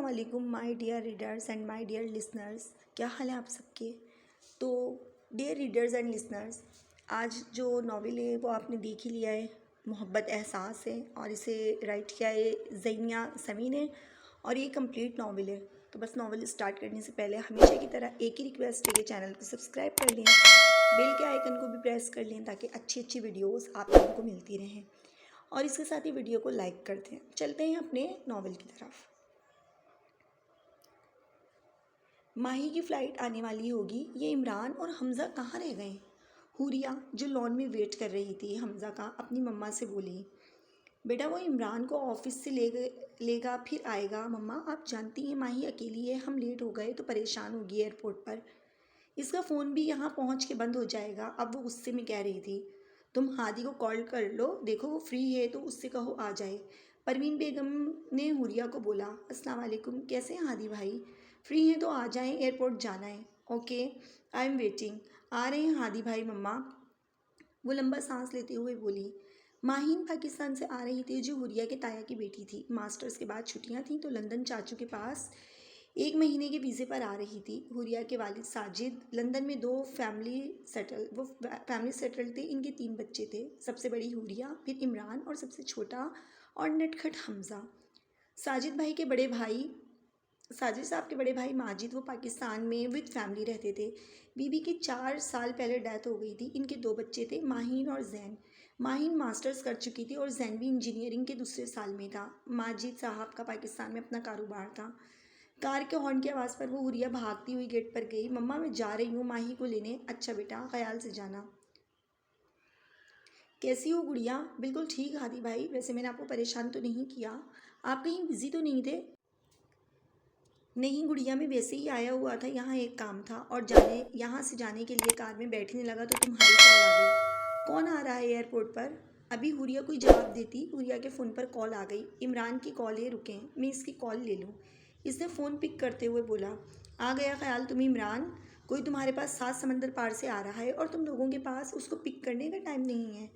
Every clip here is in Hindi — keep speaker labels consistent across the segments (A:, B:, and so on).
A: वालेकुम my dear readers and my dear listeners. क्या हाल है आप सबके। तो डियर रीडर्स एंड लिसनर्स, आज जो नॉवेल है वो आपने देख ही लिया है, मोहब्बत एहसास है और इसे राइट किया है ज़ैनिया समी ने और ये कंप्लीट नॉवेल है। तो बस नॉवेल स्टार्ट करने से पहले हमेशा की तरह एक ही रिक्वेस्ट है कि चैनल को सब्सक्राइब कर लें, बेल के आइकन को भी प्रेस कर लें ताकि अच्छी अच्छी वीडियोस आप लोगों को मिलती रहें और इसके साथ ही वीडियो को लाइक करते हैं। चलते हैं अपने नॉवेल की तरफ। माही की फ़्लाइट आने वाली होगी, ये इमरान और हमज़ा कहाँ रह गए। हुरिया जो लॉन में वेट कर रही थी हमज़ा का, अपनी मम्मा से बोली, बेटा वो इमरान को ऑफिस से लेगा फिर आएगा। मम्मा आप जानती हैं माही अकेली है, हम लेट हो गए तो परेशान होगी एयरपोर्ट पर। इसका फ़ोन भी यहाँ पहुँच के बंद हो जाएगा। अब वो गुस्से में कह रही थी, तुम हादी को कॉल कर लो, देखो वो फ्री है तो उससे कहो आ जाए। परवीन बेगम ने हुरिया को बोला, अस्सलाम वालेकुम, कैसे हैं हादी भाई, फ्री हैं तो आ जाएं, एयरपोर्ट जाना है। ओके आई एम वेटिंग, आ रहे हैं हादी भाई मम्मा, वो लंबा सांस लेते हुए बोली। माहीन पाकिस्तान से आ रही थी, जो हुरिया के ताया की बेटी थी। मास्टर्स के बाद छुट्टियां थीं तो लंदन चाचू के पास 1 महीने के वीज़े पर आ रही थी। हुरिया के वालिद साजिद लंदन में फैमिली सेटल थे। इनके 3 बच्चे थे, सबसे बड़ी हुरिया, फिर इमरान और सबसे छोटा और नटखट हमज़ा। साजिद भाई के बड़े भाई साजिद साहब के बड़े भाई माजिद वो पाकिस्तान में विद फैमिली रहते थे। बीबी की 4 साल पहले डेथ हो गई थी। इनके 2 बच्चे थे, माहीन और जैन। माहीन मास्टर्स कर चुकी थी और जैन भी इंजीनियरिंग के दूसरे साल में था। माजिद साहब का पाकिस्तान में अपना कारोबार था। कार के हॉर्न की आवाज़ पर वो हुरिया भागती हुई गेट पर गई। मम्मा मैं जा रही हूँ माही को लेने। अच्छा बेटा ख्याल से जाना। कैसी हो गुड़िया। बिल्कुल ठीक हादी भाई, वैसे मैंने आपको परेशान तो नहीं किया, आप कहीं बिजी तो नहीं थे। नहीं गुड़िया, मैं वैसे ही आया हुआ था, यहाँ एक काम था और यहाँ से जाने के लिए कार में बैठने लगा तो तुम्हारी कॉल आ गई। कौन आ रहा है एयरपोर्ट पर। अभी हुरिया कोई जवाब देती, हुरिया के फ़ोन पर कॉल आ गई। इमरान की कॉल है, रुकें मैं इसकी कॉल ले लूँ। इसने फ़ोन पिक करते हुए बोला, आ गया ख्याल तुम्हें इमरान, कोई तुम्हारे पास 7 समंदर पार से आ रहा है और तुम लोगों के पास उसको पिक करने का टाइम नहीं है।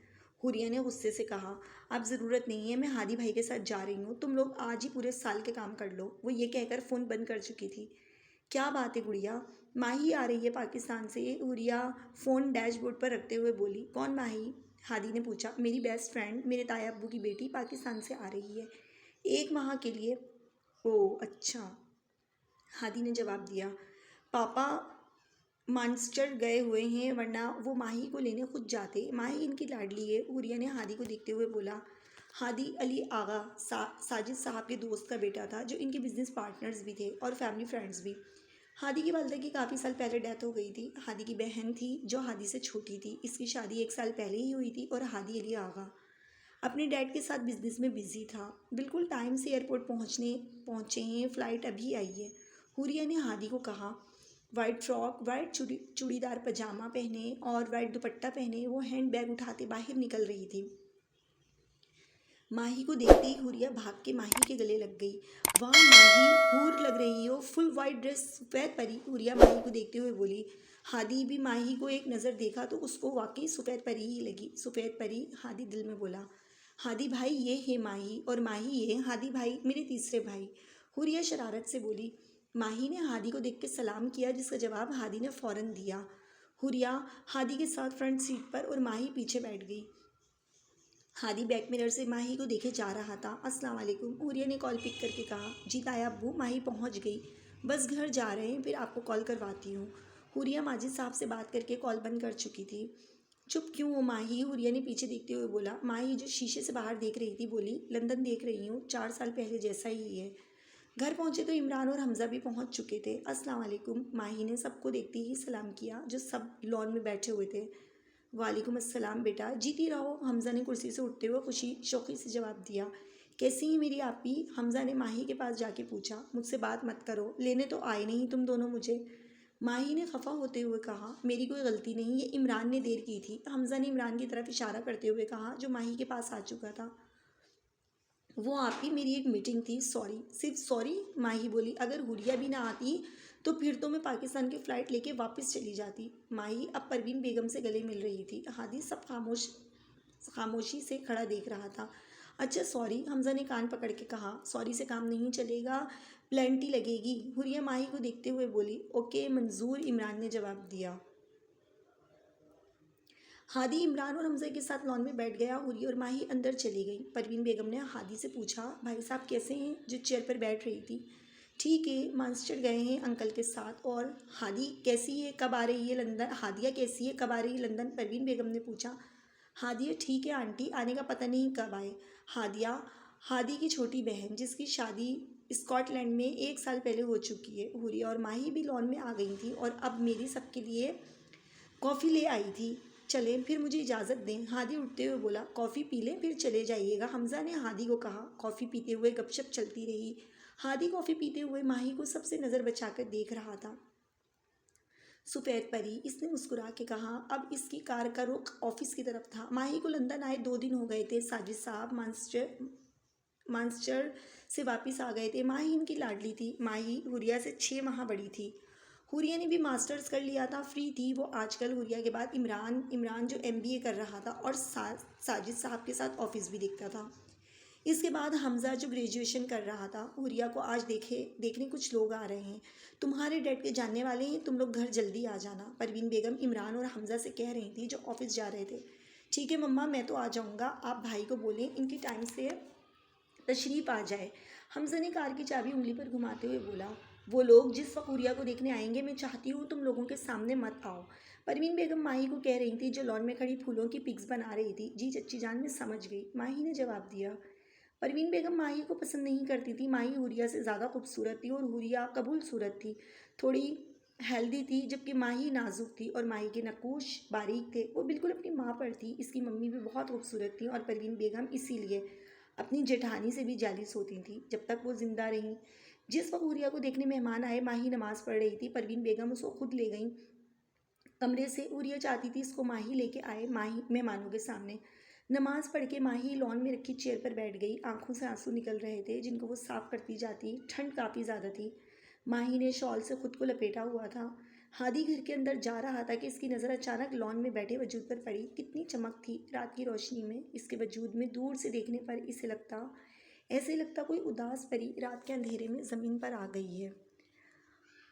A: हुरिया ने गुस्से से कहा, अब ज़रूरत नहीं है, मैं हादी भाई के साथ जा रही हूँ, तुम लोग आज ही पूरे साल के काम कर लो। वो ये कहकर फ़ोन बंद कर चुकी थी। क्या बात है गुड़िया, माही आ रही है पाकिस्तान से। हुरिया फ़ोन डैशबोर्ड पर रखते हुए बोली। कौन माही, हादी ने पूछा। मेरी बेस्ट फ्रेंड, मेरे ताया अब्बू की बेटी पाकिस्तान से आ रही है 1 माह के लिए। ओह अच्छा, हादी ने जवाब दिया। पापा मानचेस्टर गए हुए हैं, वरना वो माही को लेने खुद जाते। माही इनकी लाडली है, हुरिया ने हादी को देखते हुए बोला। हादी अली आगा साजिद साहब के दोस्त का बेटा था, जो इनके बिजनेस पार्टनर्स भी थे और फैमिली फ्रेंड्स भी। हादी की वालदा की काफ़ी साल पहले डेथ हो गई थी। हादी की बहन थी जो हादी से छोटी थी, इसकी शादी 1 साल पहले ही हुई थी और हादी अली आगा अपने डैड के साथ बिजनेस में बिजी था। बिल्कुल टाइम से एयरपोर्ट पहुँचे हैं, फ़्लाइट अभी आई है। हुरिया ने हादी को कहा। वाइट फ्रॉक, वाइट चूड़ीदार पजामा पहने और वाइट दुपट्टा पहने वो हैंड बैग उठाते बाहर निकल रही थी। माही को देखते ही हुरिया भाग के माही के गले लग गई। वाह माही, हूर लग रही हो, फुल वाइट ड्रेस, सफ़ेद परी। हुरिया माही को देखते हुए बोली। हादी भी माही को एक नज़र देखा तो उसको वाकई सफ़ेद परी ही लगी। सफ़ेद परी, हादी दिल में बोला। हादी भाई ये है माही और माही ये है हादी भाई, मेरे तीसरे भाई। हुरिया शरारत से बोली। माही ने हादी को देख के सलाम किया, जिसका जवाब हादी ने फ़ौरन दिया। हुरिया हादी के साथ फ्रंट सीट पर और माही पीछे बैठ गई। हादी बैक मिरर से माही को देखे जा रहा था। अस्सलाम वालेकुम, हुरिया ने कॉल पिक करके कहा। जी ताया अब्बू, माही पहुंच गई, बस घर जा रहे हैं, फिर आपको कॉल करवाती हूँ। हुरिया माजिद साहब से बात करके कॉल बंद कर चुकी थी। चुप क्यों हो माही, हुरिया ने पीछे देखते हुए बोला। माही जो शीशे से बाहर देख रही थी बोली, लंदन देख रही हूँ, 4 साल पहले जैसा ही है। घर पहुंचे तो इमरान और हमज़ा भी पहुंच चुके थे। अस्सलाम वालेकुम, माही ने सबको देखते ही सलाम किया, जो सब लॉन में बैठे हुए थे। वालेकुम अस्सलाम बेटा, जीती रहो, हमज़ा ने कुर्सी से उठते हुए खुशी शौक़ी से जवाब दिया। कैसी हैं मेरी आपी, हमज़ा ने माही के पास जाके पूछा। मुझसे बात मत करो, लेने तो आए नहीं तुम दोनों मुझे। माही ने खफा होते हुए कहा, मेरी कोई गलती नहीं, ये इमरान ने देर की थी। हमज़ा ने इमरान की तरफ इशारा करते हुए कहा, जो माही के पास आ चुका था। वो आप ही, मेरी एक मीटिंग थी, सॉरी। सिर्फ सॉरी, माही बोली। अगर हुरिया भी ना आती तो फिर तो मैं पाकिस्तान की फ़्लाइट लेके वापस चली जाती। माही अब परवीन बेगम से गले मिल रही थी। हादी सब खामोशी से खड़ा देख रहा था। अच्छा सॉरी, हमज़ा ने कान पकड़ के कहा। सॉरी से काम नहीं चलेगा, प्लेंटी लगेगी। हुरिया माही को देखते हुए बोली। ओके मंजूर, इमरान ने जवाब दिया। हादी इमरान और हमजा के साथ लॉन में बैठ गया। हुरिया और माही अंदर चली गई। परवीन बेगम ने हादी से पूछा, भाई साहब कैसे हैं? जो चेयर पर बैठ रही थी। ठीक है, मास्टर गए हैं अंकल के साथ। और हादी कैसी है, कब आ रही है लंदन? हादिया कैसी है, कब आ रही है लंदन? परवीन बेगम ने पूछा। हादिया ठीक है आंटी, आने का पता नहीं कब आए। हादिया हादी की छोटी बहन जिसकी शादी स्कॉटलैंड में 1 साल पहले हो चुकी है। हुरिया और माही भी लॉन में आ गई थी और अब मेरी सबके लिए कॉफ़ी ले आई थी। चलें फिर, मुझे इजाज़त दें। हादी उठते हुए बोला। कॉफ़ी पी लें फिर चले जाइएगा, हमजा ने हादी को कहा। कॉफ़ी पीते हुए गपशप चलती रही। हादी कॉफ़ी पीते हुए माही को सबसे नज़र बचाकर देख रहा था। सफ़ेद परी, इसने मुस्कुरा के कहा। अब इसकी कार का रुख ऑफिस की तरफ था। माही को लंदन आए 2 दिन हो गए थे। साजिद साहब मानचेस्टर से वापस आ गए थे। माही इनकी लाडली थी। माही हुरिया से 6 माह बड़ी थी। हुरिया ने भी मास्टर्स कर लिया था, फ्री थी वो आजकल। हुरिया के बाद इमरान जो MBA कर रहा था और साजिद साहब के साथ ऑफिस भी देखता था। इसके बाद हमजा जो ग्रेजुएशन कर रहा था। हुरिया को आज देखने कुछ लोग आ रहे हैं। तुम्हारे डैड के जानने वाले हैं, तुम लोग घर जल्दी आ जाना। परवीन बेगम इमरान और हमजा से कह रही थी जो ऑफिस जा रहे थे। ठीक है मम्मा, मैं तो आ जाऊँगा, आप भाई को बोलें इनकी टाइम से तशरीफ़ आ जाए। हमजा ने कार की चाबी उंगली पर घुमाते हुए बोला। वो लोग जिस वक्त हुरिया को देखने आएंगे, मैं चाहती हूँ तुम लोगों के सामने मत आओ। परवीन बेगम माही को कह रही थी जो लॉन में खड़ी फूलों की पिक्स बना रही थी। जी चच्ची जान, मैं समझ गई, माही ने जवाब दिया। परवीन बेगम माही को पसंद नहीं करती थी। माही हुरिया से ज़्यादा खूबसूरत थी और हुरिया कबूल सूरत थी, थोड़ी हेल्दी थी, जबकि माही नाजुक थी और माही के नकूश बारीक थे। वो बिल्कुल अपनी माँ पर थी। इसकी मम्मी भी बहुत खूबसूरत थी और परवीन बेगम इसीलिए अपनी जेठानी से भी जालिस होती थी जब तक वो जिंदा रहीं। जिस वक्त हुरिया को देखने मेहमान आए, माही नमाज पढ़ रही थी। परवीन बेगम उसको खुद ले गई कमरे से। हुरिया चाहती थी इसको माही लेके आए माही मेहमानों के सामने। नमाज पढ़ के माही लॉन में रखी चेयर पर बैठ गई। आंखों से आंसू निकल रहे थे जिनको वो साफ करती जाती। ठंड काफ़ी ज़्यादा थी। माही ने शॉल से खुद को लपेटा हुआ था। हादी घर के अंदर जा रहा था कि इसकी नज़र अचानक लॉन में बैठे वजूद पर पड़ी। कितनी चमक थी रात की रोशनी में इसके वजूद में। दूर से देखने पर ऐसे लगता कोई उदास परी रात के अंधेरे में ज़मीन पर आ गई है।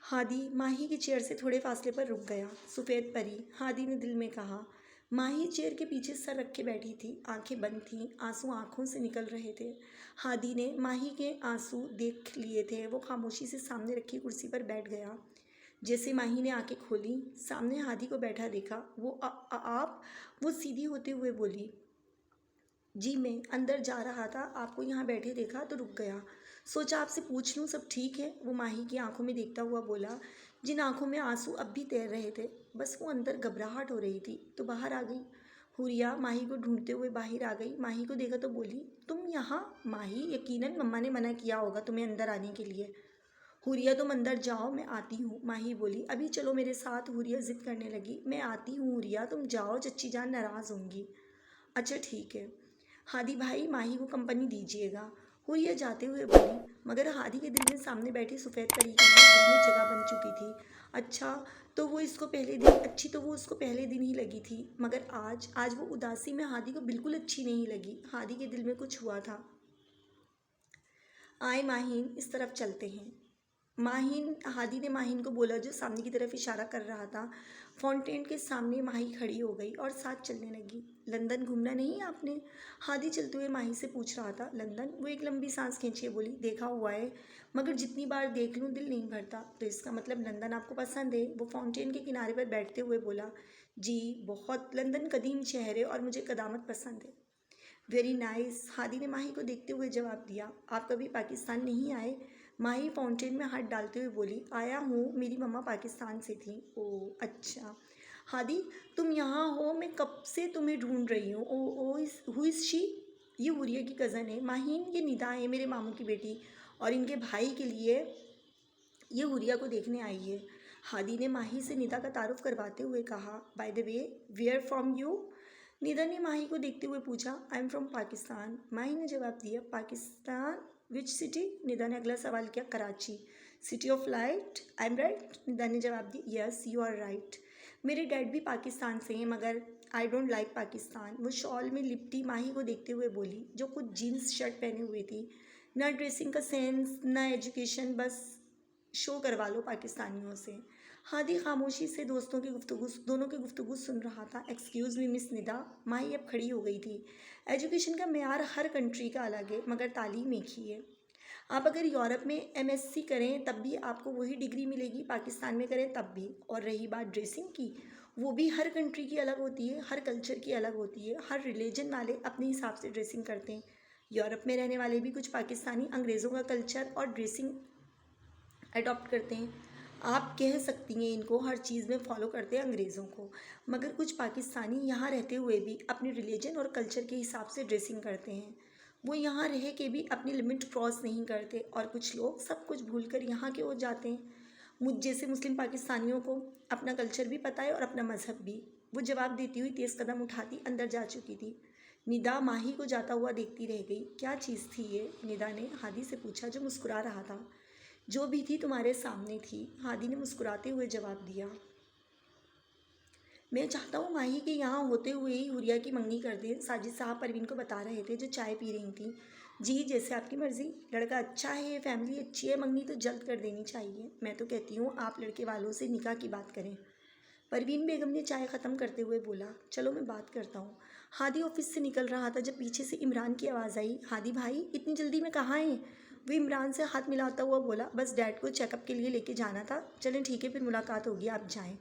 A: हादी माही की चेयर से थोड़े फासले पर रुक गया। सफ़ेद परी, हादी ने दिल में कहा। माही चेयर के पीछे सर रखे बैठी थी, आंखें बंद थीं, आंसू आंखों से निकल रहे थे। हादी ने माही के आंसू देख लिए थे। वो खामोशी से सामने रखी कुर्सी पर बैठ गया। जैसे माही ने आंखें खोली, सामने हादी को बैठा देखा। आप? वो सीधी होते हुए बोली। जी मैं अंदर जा रहा था, आपको यहाँ बैठे देखा तो रुक गया। सोचा आपसे पूछ लूँ सब ठीक है। वो माही की आंखों में देखता हुआ बोला, जिन आंखों में आंसू अब भी तैर रहे थे। बस वो अंदर घबराहट हो रही थी तो बाहर आ गई। हुरिया माही को ढूंढते हुए बाहर आ गई। माही को देखा तो बोली, तुम यहाँ? माही, यकीनन मम्मा ने मना किया होगा तुम्हें अंदर आने के लिए। हुरिया तुम अंदर जाओ, मैं आती हूँ। माही बोली, अभी चलो मेरे साथ। हुरिया जिद करने लगी। मैं आती हूँ हुरिया, तुम जाओ, चच्ची जान नाराज़ होंगी। अच्छा ठीक है। हादी भाई, माही को कंपनी दीजिएगा। हुरिया जाते हुए बोली। मगर हादी के दिल में सामने बैठी सफ़ेद परी के लिए दिल में जगह बन चुकी थी। अच्छा तो वो इसको पहले दिन अच्छी तो वो उसको पहले दिन ही लगी थी, मगर आज वो उदासी में हादी को बिल्कुल अच्छी नहीं लगी। हादी के दिल में कुछ हुआ था। आए माहीन, इस तरफ चलते हैं। हादी ने माहीन को बोला जो सामने की तरफ इशारा कर रहा था। फाउंटेन के सामने माही खड़ी हो गई और साथ चलने लगी। लंदन घूमना नहीं आपने? हादी चलते हुए माही से पूछ रहा था। लंदन? वो एक लंबी सांस खींचे बोली, देखा हुआ है, मगर जितनी बार देख लूँ दिल नहीं भरता। तो इसका मतलब लंदन आपको पसंद है? वो फाउंटेन के किनारे पर बैठते हुए बोला। जी बहुत, लंदन कदीम शहर है और मुझे कदामत पसंद है। वेरी नाइस, हादी ने माही को देखते हुए जवाब दिया। आप कभी पाकिस्तान नहीं आए? माही फाउंटेन में हाथ डालते हुए बोली, आया हूँ, मेरी मम्मा पाकिस्तान से थी। ओह अच्छा। हादी, तुम यहाँ हो? मैं कब से तुम्हें ढूंढ रही हूँ। ओ हु इज़ शी? ये हुरिया की कज़न है माहीन, ये निदा है मेरे मामू की बेटी, और इनके भाई के लिए ये हुरिया को देखने आई है। हादी ने माही से निदा का तारुफ करवाते हुए कहा। By the way, where from you? Nida ने माही को देखते हुए पूछा। I am from Pakistan. Mahi ने जवाब दिया। पाकिस्तान? Which city? निदा ने अगला सवाल किया। Karachi. City of light, I am right? Nida ने जवाब दिया। Yes you are right. मेरे डैड भी पाकिस्तान से हैं, मगर आई डोंट लाइक पाकिस्तान। वो शॉल में लिपटी माही को देखते हुए बोली, जो कुछ जीन्स शर्ट पहने हुए थी। ना ड्रेसिंग का सेंस ना एजुकेशन, बस शो करवा लो पाकिस्तानियों से। हादी खामोशी से दोनों की गुफ्तगू सुन रहा था। एक्सक्यूज़ मी मिस निदा, माही अब खड़ी हो गई थी। एजुकेशन का मेयार हर कंट्री का अलग है, मगर तालीम एक ही है। आप अगर यूरोप में एमएससी करें तब भी आपको वही डिग्री मिलेगी, पाकिस्तान में करें तब भी। और रही बात ड्रेसिंग की, वो भी हर कंट्री की अलग होती है, हर कल्चर की अलग होती है। हर रिलीजन वाले अपने हिसाब से ड्रेसिंग करते हैं। यूरोप में रहने वाले भी कुछ पाकिस्तानी अंग्रेज़ों का कल्चर और ड्रेसिंग अडॉप्ट करते हैं। आप कह सकती हैं इनको हर चीज़ में फॉलो करते हैं अंग्रेज़ों को, मगर कुछ पाकिस्तानी यहाँ रहते हुए भी अपने रिलीजन और कल्चर के हिसाब से ड्रेसिंग करते हैं। वो यहाँ रह के भी अपनी लिमिट क्रॉस नहीं करते, और कुछ लोग सब कुछ भूलकर यहाँ के हो जाते हैं। मुझ जैसे मुस्लिम पाकिस्तानियों को अपना कल्चर भी पता है और अपना मज़हब भी। वो जवाब देती हुई तेज़ कदम उठाती अंदर जा चुकी थी। निदा माही को जाता हुआ देखती रह गई। क्या चीज़ थी ये? निदा ने हादी से पूछा, जो मुस्कुरा रहा था। जो भी थी तुम्हारे सामने थी, हादी ने मुस्कुराते हुए जवाब दिया। मैं चाहता हूँ माही के यहाँ होते हुए ही हुरिया की मंगनी कर दें, साजिद साहब परवीन को बता रहे थे जो चाय पी रही थी। जी जैसे आपकी मर्ज़ी। लड़का अच्छा है, फैमिली अच्छी है, मंगनी तो जल्द कर देनी चाहिए। मैं तो कहती हूँ आप लड़के वालों से निकाह की बात करें। परवीन बेगम ने चाय ख़त्म करते हुए बोला, चलो मैं बात करता हूँ। हादी ऑफिस से निकल रहा था जब पीछे से इमरान की आवाज़ आई। हादी भाई इतनी जल्दी में कहाँ हैं? वो इमरान से हाथ मिलाता हुआ बोला, बस डैड को चेकअप के लिए लेके जाना था। चलें ठीक है, फिर मुलाकात होगी, आप जाएं।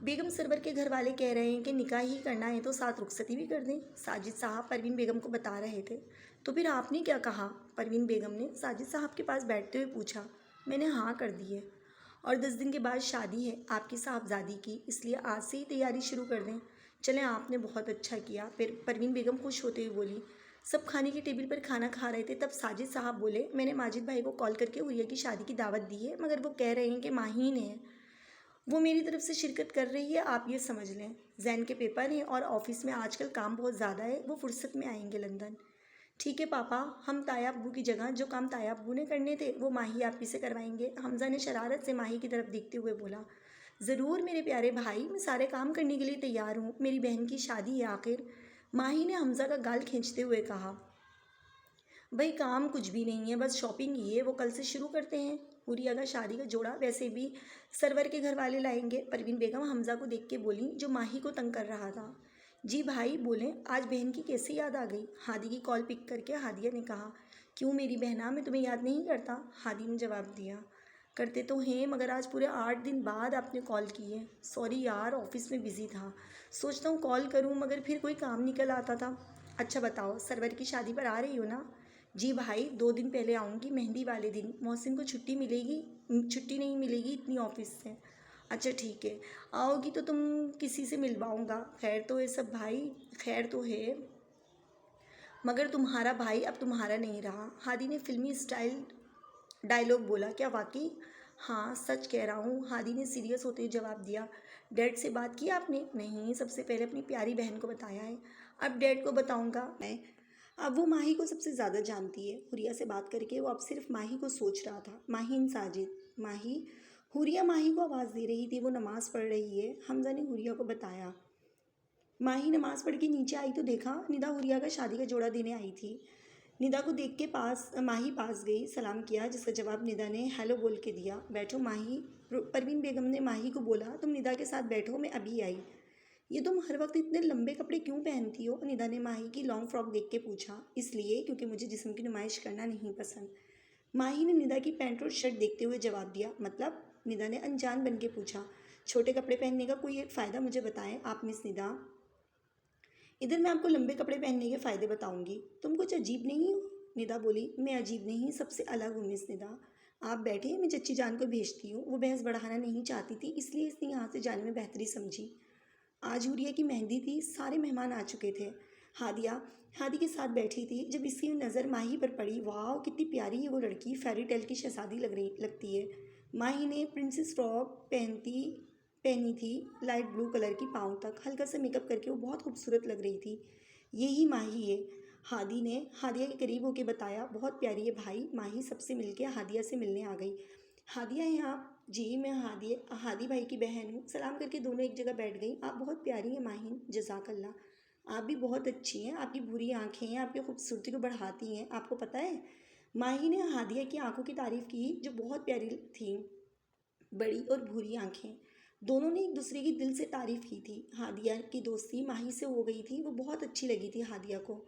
A: बेगम सरवर के घर वाले कह रहे हैं कि निकाह ही करना है तो साथ रुखसती भी कर दें, साजिद साहब परवीन बेगम को बता रहे थे। तो फिर आपने क्या कहा? परवीन बेगम ने साजिद साहब के पास बैठते हुए पूछा। मैंने हाँ कर दी है, और 10 दिन के बाद शादी है आपकी साहबजादी की, इसलिए आज से ही तैयारी शुरू कर दें। चलें, आपने बहुत अच्छा किया। फिर परवीन बेगम खुश होते हुए बोली। सब खाने की टेबल पर खाना खा रहे थे, तब साजिद साहब बोले, मैंने माजिद भाई को कॉल करके हुरिया की शादी की दावत दी है, मगर वो कह रहे हैं कि माहीन है, वो मेरी तरफ से शिरकत कर रही है, आप ये समझ लें। जैन के पेपर हैं और ऑफिस में आजकल काम बहुत ज़्यादा है, वो फुर्सत में आएंगे लंदन। ठीक है पापा, हम ताया अब्बू की जगह जो काम ताया अब्बू ने करने थे वो माही आप ही से करवाएंगे। हमजा ने शरारत से माही की तरफ देखते हुए बोला। ज़रूर मेरे प्यारे भाई, मैं सारे काम करने के लिए तैयार हूँ, मेरी बहन की शादी है आखिर। माही ने हमजा का गाल खींचते हुए कहा। भाई काम कुछ भी नहीं है, बस शॉपिंग ही है, वो कल से शुरू करते हैं। हुरिया का शादी का जोड़ा वैसे भी सरवर के घर वाले लाएंगे। परवीन बेगम हमजा को देख के बोली जो माही को तंग कर रहा था। जी भाई बोलें, आज बहन की कैसे याद आ गई? हादी की कॉल पिक करके हादिया ने कहा। क्यों मेरी बहना, मैं तुम्हें याद नहीं करता? हादी ने जवाब दिया। करते तो हैं, मगर आज पूरे 8 दिन बाद आपने कॉल की है। सॉरी यार, ऑफिस में बिज़ी था, सोचता हूँ कॉल करूँ मगर फिर कोई काम निकल आता था। अच्छा बताओ, सरवर की शादी पर आ रही हो ना? जी भाई, 2 दिन पहले आऊँगी, मेहंदी वाले दिन। मोहसिन को छुट्टी मिलेगी? छुट्टी नहीं मिलेगी इतनी ऑफिस से। अच्छा ठीक है, आओगी तो तुम किसी से मिलवाऊँगा। खैर तो है सब भाई, खैर तो है, मगर तुम्हारा भाई अब तुम्हारा नहीं रहा। हादी ने फिल्मी स्टाइल डायलॉग बोला। क्या वाकई? हाँ सच कह रहा हूँ, हादी ने सीरियस होते हुए जवाब दिया। डैड से बात की आपने? नहीं, सबसे पहले अपनी प्यारी बहन को बताया है, अब डैड को बताऊँगा मैं। अब वो माही को सबसे ज़्यादा जानती है। हुरिया से बात करके वो अब सिर्फ माही को सोच रहा था। माहीन साजिद, माही। हुरिया माही को आवाज़ दे रही थी, वो नमाज़ पढ़ रही है, हमजा ने हुरिया को बताया। माही नमाज़ पढ़ के नीचे आई तो देखा निदा हुरिया का शादी का जोड़ा देने आई थी। निदा को देख के माही पास गई, सलाम किया, जिसका जवाब निदा ने हेलो बोल के दिया। बैठो माही। परवीन बेगम ने माही को बोला, तुम निदा के साथ बैठो, मैं अभी आई। ये तुम हर वक्त इतने लंबे कपड़े क्यों पहनती हो? निदा ने माही की लॉन्ग फ्रॉक देख के पूछा। इसलिए क्योंकि मुझे जिस्म की नुमाइश करना नहीं पसंद। माही ने निदा की पैंट और शर्ट देखते हुए जवाब दिया। मतलब? निदा ने अनजान बन के पूछा। छोटे कपड़े पहनने का कोई एक फ़ायदा मुझे बताएं आप मिस निदा। इधर मैं आपको लंबे कपड़े पहनने के फ़ायदे बताऊंगी। तुम कुछ अजीब नहीं हो? निदा बोली। मैं अजीब नहीं, सबसे अलग हूँ मिस निदा। आप बैठे, मैं चच्ची जान को भेजती हूँ। वो बहस बढ़ाना नहीं चाहती थी, इसलिए इसने यहाँ से जाने में बेहतरी समझी। आज हुरिया की मेहंदी थी, सारे मेहमान आ चुके थे। हादी के साथ बैठी थी। जब इसकी नज़र माही पर पड़ी, वाह कितनी प्यारी है वो लड़की, फेरी टेल की शहजादी लगती है। माही ने प्रिंसेस फ्रॉक पहनी थी, लाइट ब्लू कलर की, पाँव तक हल्का सा मेकअप करके वो बहुत खूबसूरत लग रही थी। यही माही है, हादी ने हादिया के करीब होकर बताया। बहुत प्यारी है भाई। माही सबसे मिलके हादिया से मिलने आ गई। हादिया हैं आप? जी मैं हादी भाई की बहन हूँ। सलाम करके दोनों एक जगह बैठ गई। आप बहुत प्यारी हैं माहिन, जज़ाकल्ला। आप भी बहुत अच्छी हैं, आपकी भूरी आँखें हैं, आपकी खूबसूरती को बढ़ाती हैं, आपको पता है। माही ने हादिया की आंखों की तारीफ़ की जो बहुत प्यारी थी, बड़ी और भूरी आंखें। दोनों ने एक दूसरे की दिल से तारीफ़ की थी। हादिया की दोस्ती माही से हो गई थी, वो बहुत अच्छी लगी थी हादिया को।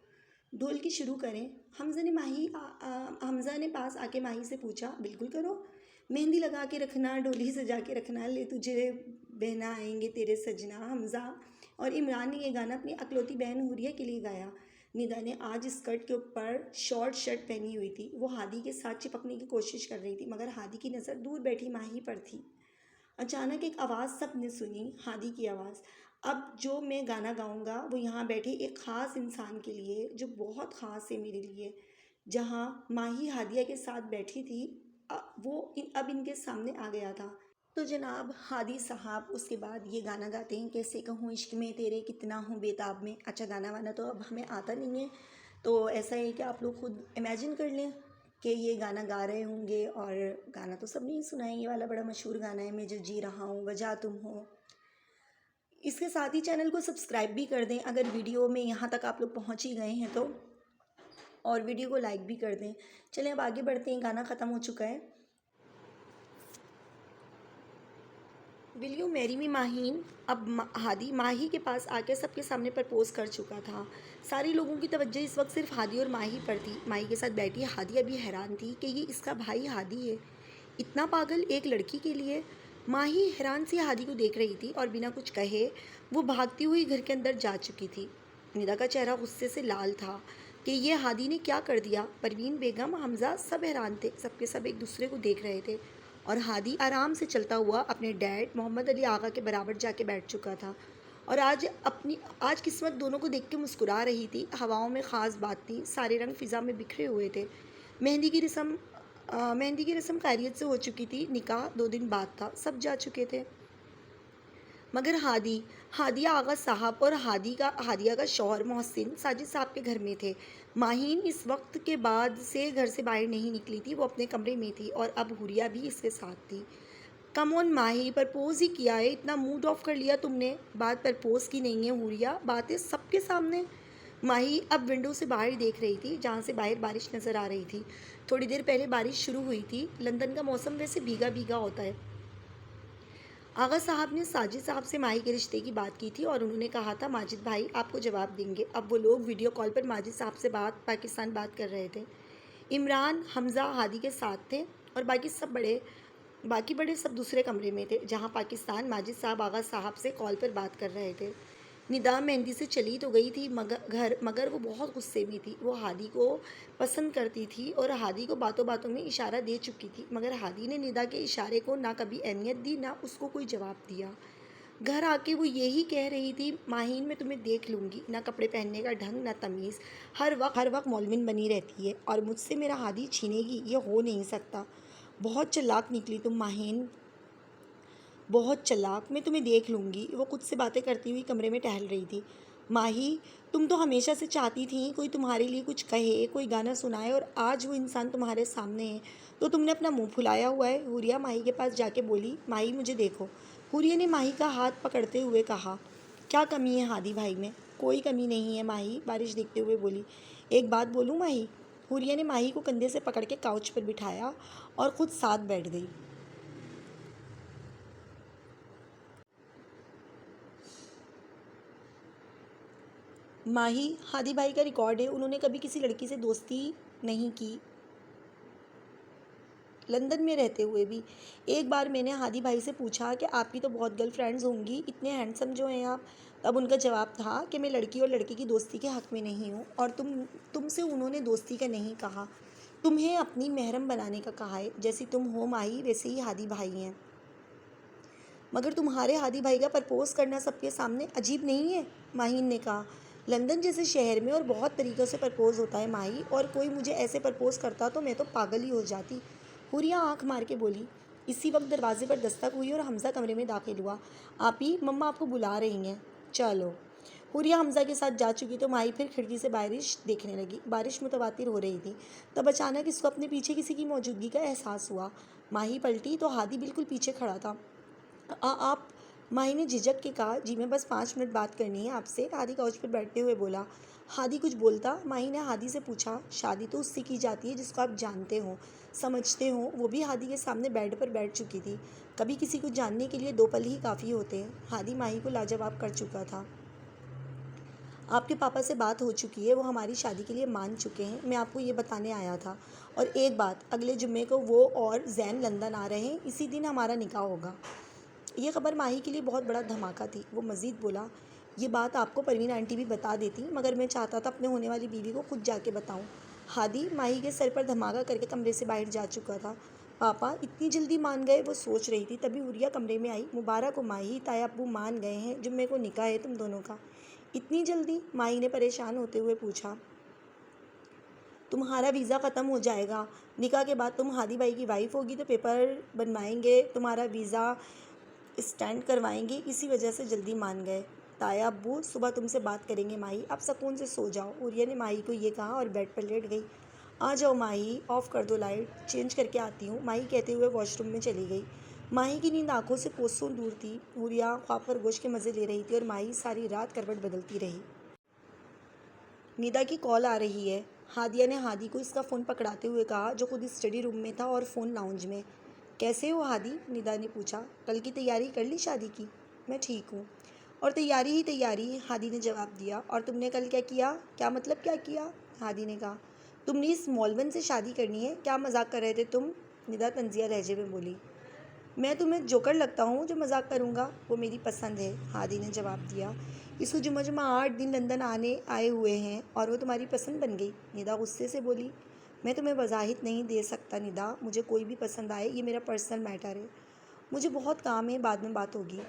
A: ढोल की शुरू करें। हमज़ा ने पास आके माही से पूछा, बिल्कुल करो। मेहंदी लगा के रखना, डोली सजा के रखना, ले तुझे बहना आएंगे तेरे सजना। हमज़ा और इमरान ने यह गाना अपनी अकलौती बहन हुरिया के लिए गाया। निदा ने आज स्कर्ट के ऊपर शॉर्ट शर्ट पहनी हुई थी। वो हादी के साथ चिपकने की कोशिश कर रही थी, मगर हादी की नज़र दूर बैठी माही पर थी। अचानक एक आवाज़ सब ने सुनी, हादी की आवाज़। अब जो मैं गाना गाऊंगा वो यहाँ बैठे एक ख़ास इंसान के लिए, जो बहुत ख़ास है मेरे लिए। जहाँ माही हादिया के साथ बैठी थी, अब इनके सामने आ गया था। तो जनाब हादी साहब उसके बाद ये गाना गाते हैं, कैसे कहूँ इश्क में तेरे कितना हूँ बेताब में। अच्छा, गाना वाना तो अब हमें आता नहीं है, तो ऐसा है कि आप लोग खुद इमेजिन कर लें कि ये गाना गा रहे होंगे। और गाना तो सबने ही सुना है, ये वाला बड़ा मशहूर गाना है, मैं जो जी रहा हूँ वजह तुम हो। इसके साथ ही चैनल को सब्सक्राइब भी कर दें अगर वीडियो में यहाँ तक आप लोग पहुँच ही गए हैं तो, और वीडियो को लाइक भी कर दें। चलें अब आगे बढ़ते हैं, गाना ख़त्म हो चुका है। Will you marry me Maheen. अब हादी माही के पास आकर सबके सामने प्रपोज कर चुका था। सारे लोगों की तवज्जो इस वक्त सिर्फ हादी और माही पर थी। माही के साथ बैठी हादी अभी हैरान थी कि ये इसका भाई हादी है, इतना पागल एक लड़की के लिए। माही हैरान सी हादी को देख रही थी और बिना कुछ कहे वो भागती हुई घर के अंदर जा चुकी थी। निदा का चेहरा गुस्से से लाल था कि ये हादी ने क्या कर दिया। परवीन बेगम, हमज़ा सब हैरान थे, सबके सब एक दूसरे को देख रहे थे। और हादी आराम से चलता हुआ अपने डैड मोहम्मद अली आगा के बराबर जाके बैठ चुका था। और आज किस्मत दोनों को देख के मुस्कुरा रही थी। हवाओं में ख़ास बात थी, सारे रंग फ़िज़ा में बिखरे हुए थे। मेहंदी की रस्म खैरियत से हो चुकी थी। निकाह 2 दिन बाद था, सब जा चुके थे मगर हादिया आगा साहब और हादिया का शौहर मोहसिन साजिद साहब के घर में थे। माहीन इस वक्त के बाद से घर से बाहर नहीं निकली थी, वो अपने कमरे में थी और अब हुरिया भी इसके साथ थी। कम ऑन माही, प्रपोज ही किया है, इतना मूड ऑफ कर लिया तुमने। बात प्रपोज की नहीं है हुरिया, बात है सबके सामने। माही अब विंडो से बाहर देख रही थी, जहाँ से बाहर बारिश नज़र आ रही थी। थोड़ी देर पहले बारिश शुरू हुई थी। लंदन का मौसम वैसे भीगा भीगा होता है। आगा साहब ने साजिद साहब से माही के रिश्ते की बात की थी और उन्होंने कहा था माजिद भाई आपको जवाब देंगे। अब वो लोग वीडियो कॉल पर माजिद साहब से पाकिस्तान बात कर रहे थे। इमरान, हमज़ा हादी के साथ थे और बाकी बड़े सब दूसरे कमरे में थे, जहां पाकिस्तान माजिद साहब आगा साहब से कॉल पर बात कर रहे थे। निदा मेहंदी से चली तो गई थी मगर वो बहुत गुस्से में थी। वो हादी को पसंद करती थी और हादी को बातों बातों में इशारा दे चुकी थी, मगर हादी ने निदा के इशारे को ना कभी अहमियत दी, ना उसको कोई जवाब दिया। घर आके वो यही कह रही थी, माहीन मैं तुम्हें देख लूँगी, ना कपड़े पहनने का ढंग ना तमीज़, हर वक्त मौलमिन बनी रहती है और मुझसे मेरा हादी छीनेगी, ये हो नहीं सकता। बहुत चालाक निकली तुम माहीन, बहुत चालाक, मैं तुम्हें देख लूँगी। वो खुद से बातें करती हुई कमरे में टहल रही थी। माही, तुम तो हमेशा से चाहती थी कोई तुम्हारे लिए कुछ कहे, कोई गाना सुनाए, और आज वो इंसान तुम्हारे सामने है तो तुमने अपना मुंह फुलाया हुआ है। हुरिया माही के पास जाके बोली, माही मुझे देखो। हुरिया ने माही का हाथ पकड़ते हुए कहा, क्या कमी है हादी भाई में? कोई कमी नहीं है माही, बारिश देखते हुए बोली। एक बात बोलूँ माही? हुरिया ने माही को कंधे से पकड़ के काउच पर बिठाया और खुद साथ बैठ गई। माही हादी भाई का रिकॉर्ड है, उन्होंने कभी किसी लड़की से दोस्ती नहीं की, लंदन में रहते हुए भी। एक बार मैंने हादी भाई से पूछा कि आपकी तो बहुत गर्लफ्रेंड्स होंगी, इतने हैंडसम जो हैं आप। तब उनका जवाब था कि मैं लड़की और लड़के की दोस्ती के हक़ में नहीं हूँ, और तुमसे उन्होंने दोस्ती का नहीं कहा, तुम्हें अपनी महरम बनाने का कहा है। जैसी तुम हो माही, वैसे ही हादी भाई हैं। मगर तुम्हारे हादी भाई का प्रपोज़ करना सबके सामने अजीब नहीं है, माहीन ने कहा। लंदन जैसे शहर में और बहुत तरीक़ों से प्रपोज़ होता है माही, और कोई मुझे ऐसे प्रपोज़ करता तो मैं तो पागल ही हो जाती। हुरिया आंख मार के बोली। इसी वक्त दरवाजे पर दस्तक हुई और हमज़ा कमरे में दाखिल हुआ। आप ही, मम्मा आपको बुला रही हैं। चलो। हुरिया हमज़ा के साथ जा चुकी तो माही फिर खिड़की से बारिश देखने लगी। बारिश मुतवातिर हो रही थी। तब अचानक इसको अपने पीछे किसी की मौजूदगी का एहसास हुआ। माही पलटी तो हादी बिल्कुल पीछे खड़ा था। आप माही ने झिझक के कहा, जी मैं बस 5 मिनट बात करनी है आपसे। हादी काउच पर बैठते हुए बोला। हादी कुछ बोलता। माही ने हादी से पूछा, शादी तो उससे की जाती है जिसको आप जानते हो, समझते हो। वो भी हादी के सामने बेड पर बैठ चुकी थी। कभी किसी को जानने के लिए 2 पल ही काफ़ी होते हैं। हादी माही को लाजवाब कर चुका था। आपके पापा से बात हो चुकी है, वो हमारी शादी के लिए मान चुके हैं। मैं आपको ये बताने आया था। और एक बात, अगले जुम्मे को वो और जैन लंदन आ रहे हैं, इसी दिन हमारा निकाह होगा। ये खबर माही के लिए बहुत बड़ा धमाका थी। वो मज़ीद बोला, ये बात आपको परवीन आंटी भी बता देती, मगर मैं चाहता था अपने होने वाली बीवी को खुद जाके बताऊं। हादी माही के सर पर धमाका करके कमरे से बाहर जा चुका था। पापा इतनी जल्दी मान गए, वो सोच रही थी। तभी हुरिया कमरे में आई। मुबारक हो माही, ताया अब्बू मान गए हैं, जुम्मे को निकाह है तुम दोनों का। इतनी जल्दी? माही ने परेशान होते हुए पूछा। तुम्हारा वीज़ा ख़त्म हो जाएगा, निकाह के बाद तुम हादी भाई की वाइफ होगी तो पेपर बनवाएंगे, तुम्हारा वीज़ा स्टैंड करवाएंगे, इसी वजह से जल्दी मान गए। ताया अब्बू सुबह तुमसे बात करेंगे माही, आप सुकून से सो जाओ। उरिया ने माही को ये कहा और बेड पर लेट गई। आ जाओ माही, ऑफ़ कर दो लाइट, चेंज करके आती हूँ, माही कहते हुए वॉशरूम में चली गई। माही की नींद आंखों से कोसों दूर थी। उरिया ख्वाब खरगोश के मज़े ले रही थी और माही सारी रात करवट बदलती रही। निदा की कॉल आ रही है। हादिया ने हादी को इसका फ़ोन पकड़ाते हुए कहा, जो खुद स्टडी रूम में था और फ़ोन लाउंज में। कैसे हो हादी? निदा ने पूछा। कल की तैयारी कर ली शादी की? मैं ठीक हूँ। और तैयारी ही तैयारी, हादी ने जवाब दिया। और तुमने कल क्या किया? क्या मतलब क्या किया? हादी ने कहा। तुमने इस मौलवन से शादी करनी है? क्या मजाक कर रहे थे तुम? निदा तंजिया लहजे में बोली। मैं तुम्हें जोकर लगता हूँ जो मजाक करूँगा? वो मेरी पसंद है, हादी ने जवाब दिया। इसको जुम्मा जुम्मा 8 दिन लंदन आने आए हुए हैं और वो तुम्हारी पसंद बन गई? निदा गुस्से से बोली। मैं तुम्हें वजाहित नहीं दे सकता निदा, मुझे कोई भी पसंद आए, ये मेरा पर्सनल मैटर है। मुझे बहुत काम है, बाद में बात होगी।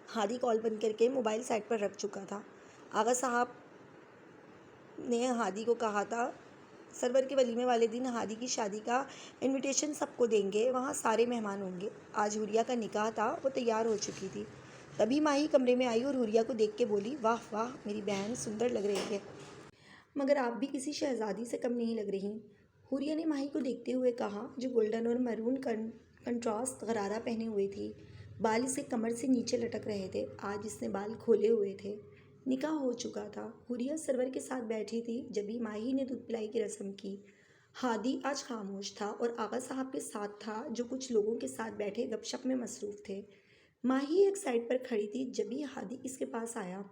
A: हादी कॉल बंद करके मोबाइल साइड पर रख चुका था। आगा साहब ने हादी को कहा था, सरवर के वलीमे वाले दिन हादी की शादी का इनविटेशन सबको देंगे, वहाँ सारे मेहमान होंगे। आज हुरिया का निकाह था, वो तैयार हो चुकी थी। तभी माही कमरे में आई और हुरिया को देख के बोली, वाह वाह मेरी बहन सुंदर लग रही है, मगर आप भी किसी शहजादी से कम नहीं लग रही। हुरिया ने माही को देखते हुए कहा, जो गोल्डन और मरून कंट्रास्ट गरारा पहने हुए थी। बाल इसके कमर से नीचे लटक रहे थे। आज इसने बाल खोले हुए थे। निकाह हो चुका था। हुरिया सरवर के साथ बैठी थी जब भी माही ने दूध पिलाई की रस्म की। हादी आज खामोश था और आगा साहब के साथ था, जो कुछ लोगों के साथ बैठे गपशप में मसरूफ़ थे। माही एक साइड पर खड़ी थी जब भी हादी इसके पास आया।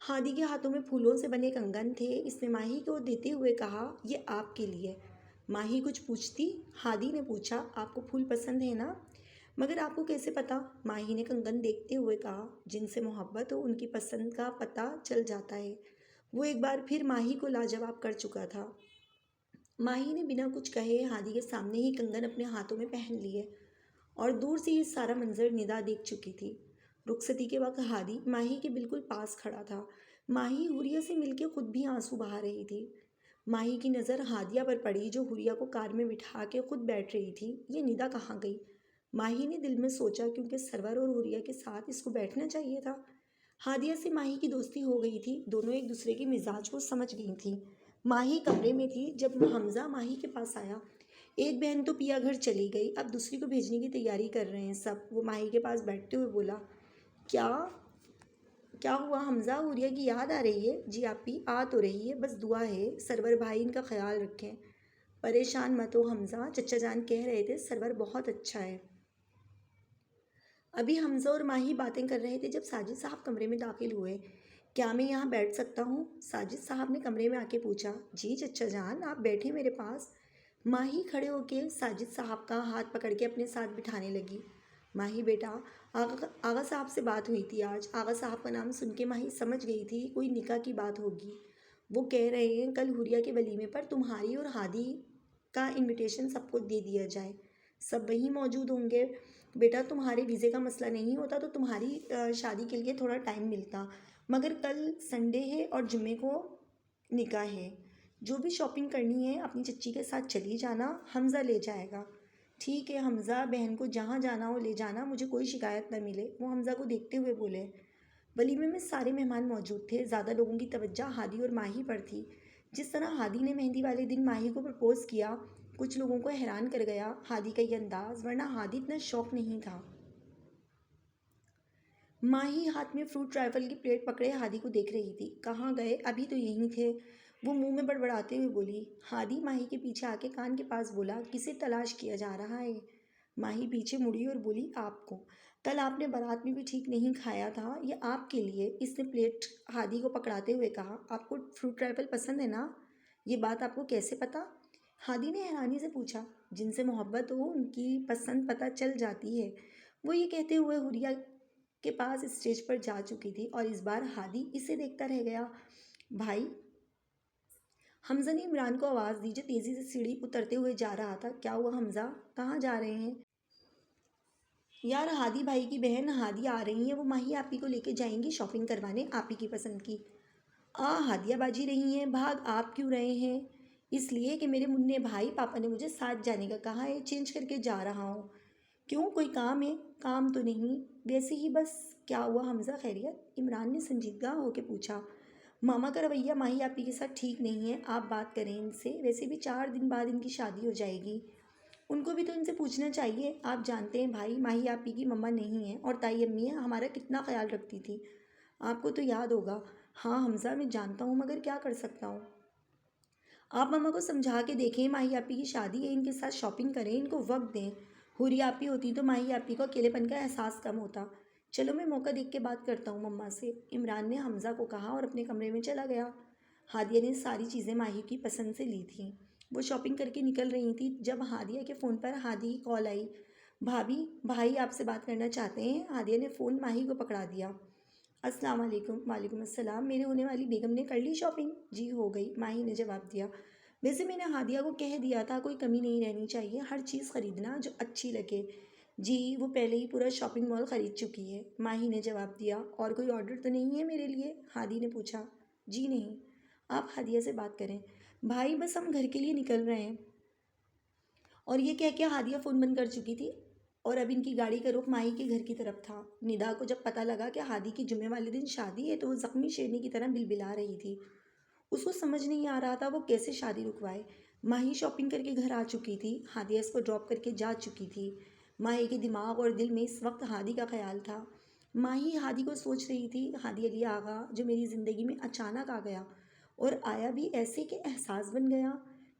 A: हादी के हाथों में फूलों से बने कंगन थे। इसने माही को देते हुए कहा, ये आपके लिए। माही कुछ पूछती। हादी ने पूछा, आपको फूल पसंद है ना? मगर आपको कैसे पता? माही ने कंगन देखते हुए कहा, जिनसे मोहब्बत हो उनकी पसंद का पता चल जाता है। वो एक बार फिर माही को लाजवाब कर चुका था। माही ने बिना कुछ कहे हादी के सामने ही कंगन अपने हाथों में पहन लिए और दूर से ये सारा मंजर निदा देख चुकी थी। रुखसती के वक्त हादी माही के बिल्कुल पास खड़ा था। माही हुरिया से मिलकर खुद भी आंसू बहा रही थी। माही की नज़र हादिया पर पड़ी, जो हुरिया को कार में बिठा के खुद बैठ रही थी। ये निदा कहाँ गई? माही ने दिल में सोचा, क्योंकि सरवर और हुरिया के साथ इसको बैठना चाहिए था। हादिया से माही की दोस्ती हो गई थी। दोनों एक दूसरे के मिजाज को समझ गई थी। माही कमरे में थी जब हमजा माही के पास आया। एक बहन तो पिया घर चली गई, अब दूसरी को भेजने की तैयारी कर रहे हैं सब। वो माही के पास बैठते हुए बोला, क्या क्या हुआ हमजा? हुरिया की याद आ रही है? जी आपी, आ तो रही है, बस दुआ है सरवर भाई इनका ख्याल रखें। परेशान मत हो हमजा, चचा जान कह रहे थे सरवर बहुत अच्छा है। अभी हमजा और माही बातें कर रहे थे जब साजिद साहब कमरे में दाखिल हुए। क्या मैं यहाँ बैठ सकता हूँ? साजिद साहब ने कमरे में आके पूछा। जी चचा जान, आप बैठे मेरे पास। माही खड़े होके साजिद साहब का हाथ पकड़ के अपने साथ बिठाने लगी। माही बेटा, आगा साहब से बात हुई थी आज। आगा साहब का नाम सुन के माही समझ गई थी कोई निकाह की बात होगी। वो कह रहे हैं कल हुरिया के वलीमे पर तुम्हारी और हादी का इनविटेशन सबको दे दिया जाए, सब वहीं मौजूद होंगे। बेटा तुम्हारे वीज़े का मसला नहीं होता तो तुम्हारी शादी के लिए थोड़ा टाइम मिलता, मगर कल संडे है और जुम्मे को निकाह है। जो भी शॉपिंग करनी है अपनी चच्ची के साथ चली जाना, हमज़ा ले जाएगा। ठीक है हमज़ा, बहन को जहाँ जाना हो ले जाना, मुझे कोई शिकायत न मिले। वो हमज़ा को देखते हुए बोले। वलीमे में सारे मेहमान मौजूद थे। ज़्यादा लोगों की तवज्जो हादी और माही पर थी। जिस तरह हादी ने मेहंदी वाले दिन माही को प्रपोज़ किया, कुछ लोगों को हैरान कर गया हादी का ये अंदाज़, वरना हादी इतना शौक नहीं था। माही हाथ में फ्रूट ट्राइफल की प्लेट पकड़े हादी को देख रही थी। कहाँ गए? अभी तो यहीं थे। वो मुंह में बड़बड़ाते हुए बोली। हादी माही के पीछे आके कान के पास बोला, किसे तलाश किया जा रहा है? माही पीछे मुड़ी और बोली, आपको। कल आपने बारात में भी ठीक नहीं खाया था, ये आपके लिए। इसने प्लेट हादी को पकड़ाते हुए कहा, आपको फ्रूट ट्राइफल पसंद है ना? ये बात आपको कैसे पता? हादी ने हैरानी से पूछा। जिनसे मोहब्बत हो उनकी पसंद पता चल जाती है। वो ये कहते हुए हुरिया के पास स्टेज पर जा चुकी थी और इस बार हादी इसे देखता रह गया। भाई, हमजा ने इमरान को आवाज़ दी जो तेज़ी से सीढ़ी उतरते हुए जा रहा था। क्या हुआ हमजा, कहाँ जा रहे हैं? यार, हादी भाई की बहन हादी आ रही है, वो माही आपी को लेके जाएंगी शॉपिंग करवाने आपी की पसंद की। हादिया बाजी रही हैं, भाग आप क्यों रहे हैं? इसलिए कि मेरे मुन्ने भाई पापा ने मुझे साथ जाने का कहा है, चेंज करके जा रहा हूँ। क्यों, कोई काम है? काम तो नहीं, वैसे ही बस। क्या हुआ हमजा, खैरियत? इमरान ने संजीदगा होकर पूछा। मामा का रवैया माही आपी के साथ ठीक नहीं है, आप बात करें इनसे। वैसे भी 4 दिन बाद इनकी शादी हो जाएगी, उनको भी तो इनसे पूछना चाहिए। आप जानते हैं भाई, माही आपी की मम्मा नहीं है और ताई अम्मी है, हमारा कितना ख्याल रखती थी, आपको तो याद होगा। हाँ हमजा, मैं जानता हूँ, मगर क्या कर सकता हूँ। आप मम्मा को समझा के देखें, माही आपी की शादी है, इनके साथ शॉपिंग करें, इनको वक्त दें। हुरी आपी होती तो माही आपी को अकेलेपन का एहसास कम होता। चलो, मैं मौका देख के बात करता हूँ मम्मा से, इमरान ने हमजा को कहा और अपने कमरे में चला गया। हादिया ने सारी चीज़ें माही की पसंद से ली थीं। वो शॉपिंग करके निकल रही थी जब हादिया के फ़ोन पर हादी की कॉल आई। भाभी, भाई आपसे बात करना चाहते हैं। हादिया ने फ़ोन माही को पकड़ा दिया। अस्सलाम वालेकुम। वालेकुम अस्सलाम। मेरे होने वाली बेगम ने कर ली शॉपिंग? जी हो गई, माही ने जवाब दिया। वैसे मैंने हादिया को कह दिया था, कोई कमी नहीं रहनी चाहिए, हर चीज़ ख़रीदना जो अच्छी लगे। जी, वो पहले ही पूरा शॉपिंग मॉल ख़रीद चुकी है, माही ने जवाब दिया। और कोई ऑर्डर तो नहीं है मेरे लिए? हादी ने पूछा। जी नहीं, आप हादिया से बात करें। भाई, बस हम घर के लिए निकल रहे हैं। और ये कह के हादिया फ़ोन बंद कर चुकी थी और अब इनकी गाड़ी का रुख माही के घर की तरफ था। निदा को जब पता लगा कि हादी की जुमे वाले दिन शादी है तो वो ज़ख्मी शेरनी की तरह बिलबिला रही थी। उसको समझ नहीं आ रहा था वो कैसे शादी रुकवाए। माही शॉपिंग करके घर आ चुकी थी, हादिया इसको ड्रॉप करके जा चुकी थी। माही के दिमाग और दिल में इस वक्त हादी का ख्याल था। माही हादी को सोच रही थी, हादी अली आगा जो मेरी ज़िंदगी में अचानक आ गया और आया भी ऐसे कि एहसास बन गया।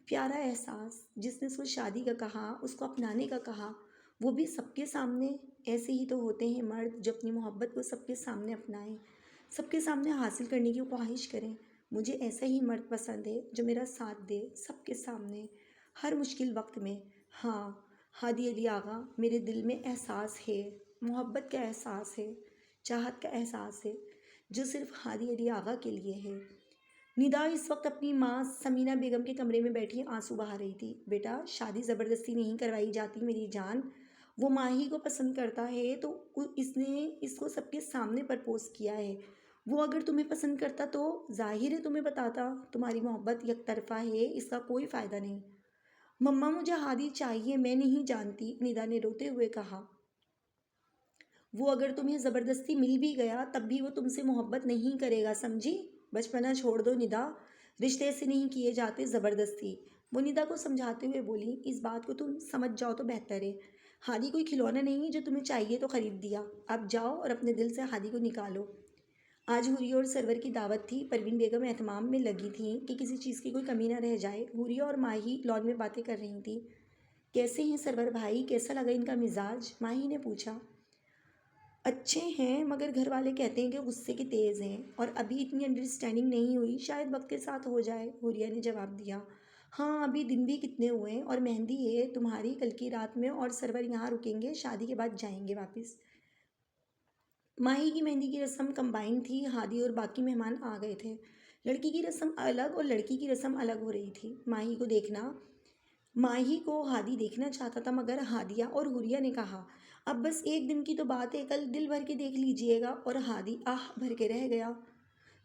A: प्यारा एहसास, जिसने उसको शादी का कहा, उसको अपनाने का कहा, वो भी सबके सामने। ऐसे ही तो होते हैं मर्द जो अपनी मोहब्बत को सबके सामने अपनाएं, सबके सामने हासिल करने की ख्वाहिश करें। मुझे ऐसा ही मर्द पसंद है जो मेरा साथ दे सबके सामने, हर मुश्किल वक्त में। हाँ, हादी अली आगा, मेरे दिल में एहसास है, मोहब्बत का एहसास है, चाहत का एहसास है, जो सिर्फ हादी अली आगा के लिए है। निदा इस वक्त अपनी माँ समीना बेगम के कमरे में बैठी आंसू बहा रही थी। बेटा, शादी ज़बरदस्ती नहीं करवाई जाती मेरी जान। वो माही को पसंद करता है तो इसने इसको सबके सामने प्रपोज किया है। वो अगर तुम्हें पसंद करता तो जाहिर है तुम्हें बताता। तुम्हारी मोहब्बत एक तरफा है, इसका कोई फ़ायदा नहीं। मम्मा, मुझे हादी चाहिए, मैं नहीं जानती, निदा ने रोते हुए कहा। वो अगर तुम्हें ज़बरदस्ती मिल भी गया तब भी वो तुमसे मोहब्बत नहीं करेगा, समझी? बचपना छोड़ दो निदा, रिश्ते से नहीं किए जाते ज़बरदस्ती। वो निदा को समझाते हुए बोली, इस बात को तुम समझ जाओ तो बेहतर है। हादी कोई खिलौना नहीं है जो तुम्हें चाहिए तो ख़रीद दिया। अब जाओ और अपने दिल से हादी को निकालो। आज हुरिया और सरवर की दावत थी। परवीन बेगम एहतमाम में लगी थी कि किसी चीज़ की कोई कमी ना रह जाए। हुरिया और माही लॉन में बातें कर रही थी। कैसे हैं सरवर भाई, कैसा लगा इनका मिजाज? माही ने पूछा। अच्छे हैं, मगर घर वाले कहते हैं कि गुस्से के तेज़ हैं और अभी इतनी अंडरस्टैंडिंग नहीं हुई, शायद वक्त के साथ हो जाए, हुरिया ने जवाब दिया। हाँ, अभी दिन भी कितने हुए हैं और मेहंदी है तुम्हारी कल की रात में और सरवर यहाँ रुकेंगे, शादी के बाद जाएंगे वापस। माही की मेहंदी की रस्म कंबाइन थी, हादी और बाकी मेहमान आ गए थे। लड़की की रस्म अलग और लड़की की रस्म अलग हो रही थी। माही को हादी देखना चाहता था, मगर हादिया और हुरिया ने कहा, अब बस एक दिन की तो बात है, कल दिल भर के देख लीजिएगा। और हादी आह भर के रह गया।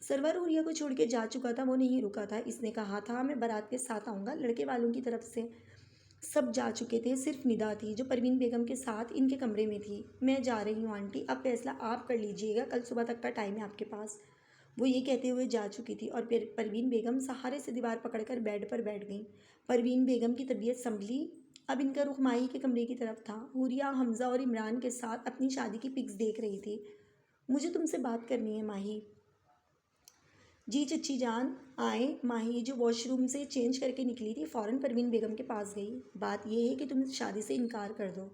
A: सरवर हुरिया को छोड़ के जा चुका था, वो नहीं रुका था। इसने कहा था, मैं बारात के साथ आऊँगा। लड़के वालों की तरफ से सब जा चुके थे, सिर्फ निदा थी जो परवीन बेगम के साथ इनके कमरे में थी। मैं जा रही हूँ आंटी, अब फैसला आप कर लीजिएगा, कल सुबह तक का टाइम है आपके पास। वो ये कहते हुए जा चुकी थी और फिर परवीन बेगम सहारे से दीवार पकड़कर बेड पर बैठ गई। परवीन बेगम की तबीयत संभली। अब इनका रुख माही के कमरे की तरफ था। हुरिया हमजा और इमरान के साथ अपनी शादी की पिक्स देख रही थी। मुझे तुमसे बात करनी है माही। जी चच्ची जान आए। माही जो वॉशरूम से चेंज करके निकली थी फ़ौरन परवीन बेगम के पास गई। बात यह है कि तुम शादी से इनकार कर दो।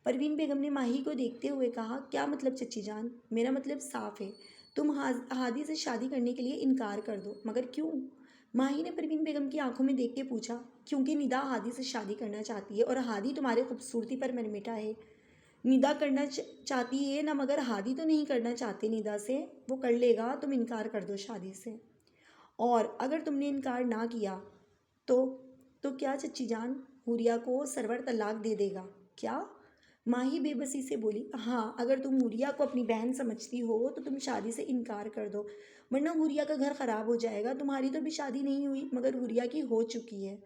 A: परवीन बेगम ने माही को देखते हुए कहा, क्या मतलब चच्ची जान? मेरा मतलब साफ है, तुम हादी से शादी करने के लिए इनकार कर दो। मगर क्यों? माही ने परवीन बेगम की आंखों में देख के पूछा। क्योंकि निदा हादी से शादी करना चाहती है और हादी तुम्हारे खूबसूरती पर मरमिटा है। निदा करना चाहती है ना, मगर हादी तो नहीं करना चाहती निदा से। वो कर लेगा, तुम इनकार कर दो शादी से। और अगर तुमने इनकार ना किया तो क्या चच्ची जान? हुरिया को सरवर तलाक दे देगा। क्या? माही बेबसी से बोली। हाँ, अगर तुम हुरिया को अपनी बहन समझती हो तो तुम शादी से इनकार कर दो, वरना हुरिया का घर ख़राब हो जाएगा। तुम्हारी तो अभी शादी नहीं हुई, मगर हुरिया की हो चुकी है।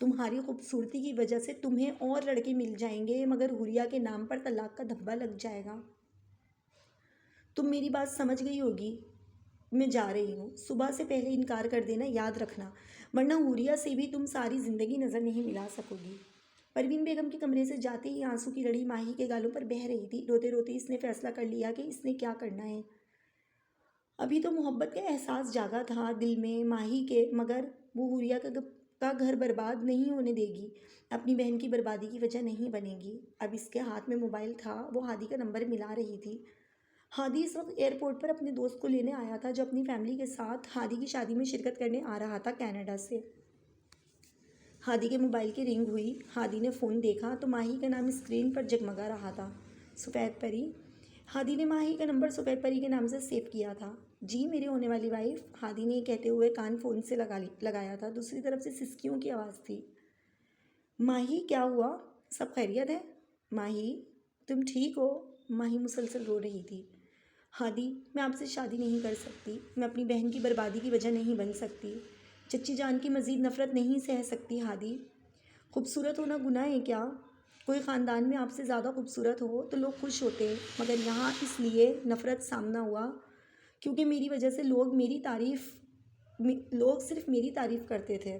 A: तुम्हारी खूबसूरती की वजह से तुम्हें और लड़के मिल जाएंगे, मगर हुरिया के नाम पर तलाक का धब्बा लग जाएगा। तुम मेरी बात समझ गई होगी। मैं जा रही हूँ। सुबह से पहले इनकार कर देना, याद रखना, वरना हुरिया से भी तुम सारी ज़िंदगी नज़र नहीं मिला सकोगी। परवीन बेगम के कमरे से जाते ही आंसू की लड़ी माही के गालों पर बह रही थी। रोते रोते इसने फैसला कर लिया कि इसने क्या करना है। अभी तो मोहब्बत का एहसास जागा था दिल में माही के, मगर वो हुरिया का घर बर्बाद नहीं होने देगी, अपनी बहन की बर्बादी की वजह नहीं बनेगी। अब इसके हाथ में मोबाइल था, वो हादी का नंबर मिला रही थी। हादी इस वक्त एयरपोर्ट पर अपने दोस्त को लेने आया था, जो अपनी फैमिली के साथ हादी की शादी में शिरकत करने आ रहा था कनाडा से। हादी के मोबाइल की रिंग हुई। हादी ने फ़ोन देखा तो माही का नाम स्क्रीन पर जगमगा रहा था, सफ़ेद परी। हादी ने माही का नंबर सफ़ेद परी के नाम से सेव किया था। जी मेरी होने वाली वाइफ, हादी ने कहते हुए कान फ़ोन से लगाया था। दूसरी तरफ से सिसकियों की आवाज़ थी। माही क्या हुआ? सब खैरियत है? माही तुम ठीक हो? माही मुसलसल रो रही थी। हादी मैं आपसे शादी नहीं कर सकती, मैं अपनी बहन की बर्बादी की वजह नहीं बन सकती। चच्ची जान की मज़ीद नफ़रत नहीं सह सकती। हादी खूबसूरत होना गुनाह है क्या? कोई ख़ानदान में आपसे ज़्यादा खूबसूरत हो तो लोग खुश होते हैं, मगर यहाँ इसलिए नफ़रत सामना हुआ क्योंकि मेरी वजह से लोग सिर्फ मेरी तारीफ़ करते थे,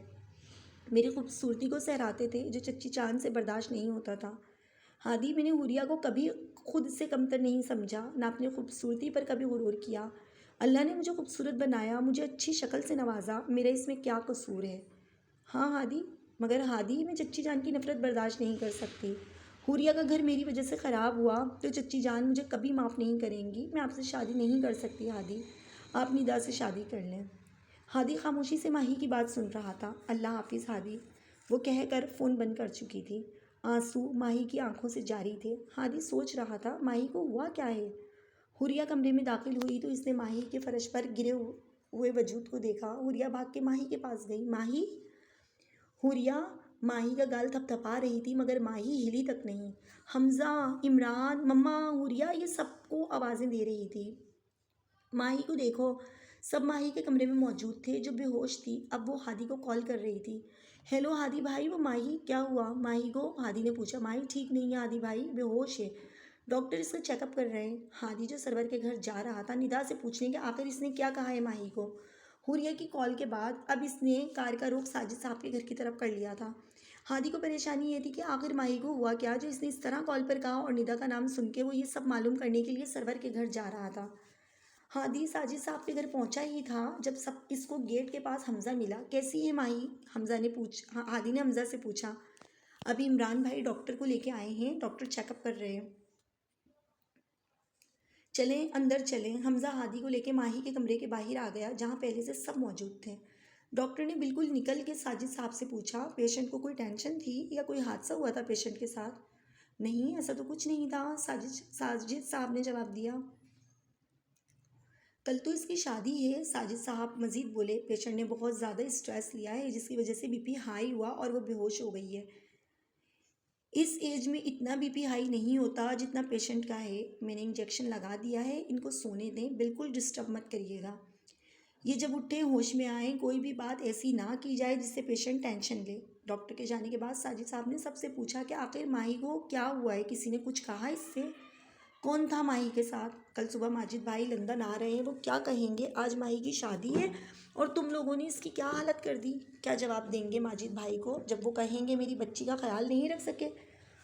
A: मेरी खूबसूरती को सहराते थे, जो चच्ची चांद से बर्दाश्त नहीं होता था। हादी मैंने हुरिया को कभी खुद से कमतर नहीं समझा, ना अपनी खूबसूरती पर कभी गुरूर किया। अल्लाह ने मुझे खूबसूरत बनाया, मुझे अच्छी शक्ल से नवाजा, मेरा इसमें क्या कसूर है? हाँ हादी, मगर हादी मैं चच्ची जान की नफ़रत बर्दाश्त नहीं कर सकती। हुरिया का घर मेरी वजह से ख़राब हुआ तो चच्ची जान मुझे कभी माफ़ नहीं करेंगी। मैं आपसे शादी नहीं कर सकती हादी, आप निदा से शादी कर लें। हादी खामोशी से माही की बात सुन रहा था। अल्लाह हाफिज़ हादी, वो कहकर फ़ोन बंद कर चुकी थी। आंसू माही की आंखों से जारी थे। हादी सोच रहा था माही को हुआ क्या है। हुरिया कमरे में दाखिल हुई तो इसने माही के फर्श पर गिरे हुए वजूद को देखा। हुरिया भाग के माही के पास गई। माही। हुरिया माही का गाल थपथपा रही थी, मगर माही हिली तक नहीं। हमज़ा, इमरान, मम्मा, हुरिया, ये सबको आवाज़ें दे रही थी। माही को देखो। सब माही के कमरे में मौजूद थे, जो बेहोश थी। अब वो हादी को कॉल कर रही थी। हेलो हादी भाई, वो माही। क्या हुआ? माही को हादी ने पूछा। माही ठीक नहीं है हादी भाई, बेहोश है, डॉक्टर इसका चेकअप कर रहे हैं। हादी जो सरवर के घर जा रहा था निदा से पूछने के आखिर इसने क्या कहा है माही को। हुरिया की कॉल के बाद अब इसने कार का रुख साजिद साहब के घर की तरफ कर लिया था। हादी को परेशानी ये थी कि आखिर माही को हुआ क्या, जो इसने इस तरह कॉल पर कहा, और निदा का नाम सुन के वो ये सब मालूम करने के लिए सरवर के घर जा रहा था। हादी साजिद साहब के घर पहुंचा ही था जब सब इसको गेट के पास हमज़ा मिला। कैसी है माही? हादी ने हमज़ा से पूछा। अभी इमरान भाई डॉक्टर को लेके आए हैं, डॉक्टर चेकअप कर रहे हैं, चलें अंदर चलें। हमज़ा हादी को लेके माही के कमरे के बाहर आ गया, जहाँ पहले से सब मौजूद थे। डॉक्टर ने बिल्कुल निकल के साजिद साहब से पूछा, पेशेंट को कोई टेंशन थी या कोई हादसा हुआ था पेशेंट के साथ? नहीं, ऐसा तो कुछ नहीं था, साजिद साहब ने जवाब दिया। कल तो इसकी शादी है, साजिद साहब मज़ीद बोले। पेशेंट ने बहुत ज़्यादा स्ट्रेस लिया है, जिसकी वजह से बीपी हाई हुआ और वो बेहोश हो गई है। इस एज में इतना बीपी हाई नहीं होता जितना पेशेंट का है। मैंने इंजेक्शन लगा दिया है, इनको सोने दें, बिल्कुल डिस्टर्ब मत करिएगा। ये जब उठे होश में आए, कोई भी बात ऐसी ना की जाए जिससे पेशेंट टेंशन ले। डॉक्टर के जाने के बाद साजिद साहब ने सबसे पूछा कि आखिर माही को क्या हुआ है, किसी ने कुछ कहा इससे? कौन था माही के साथ? कल सुबह माजिद भाई लंदन आ रहे हैं, वो क्या कहेंगे? आज माही की शादी है और तुम लोगों ने इसकी क्या हालत कर दी। क्या जवाब देंगे माजिद भाई को जब वो कहेंगे मेरी बच्ची का ख्याल नहीं रख सके?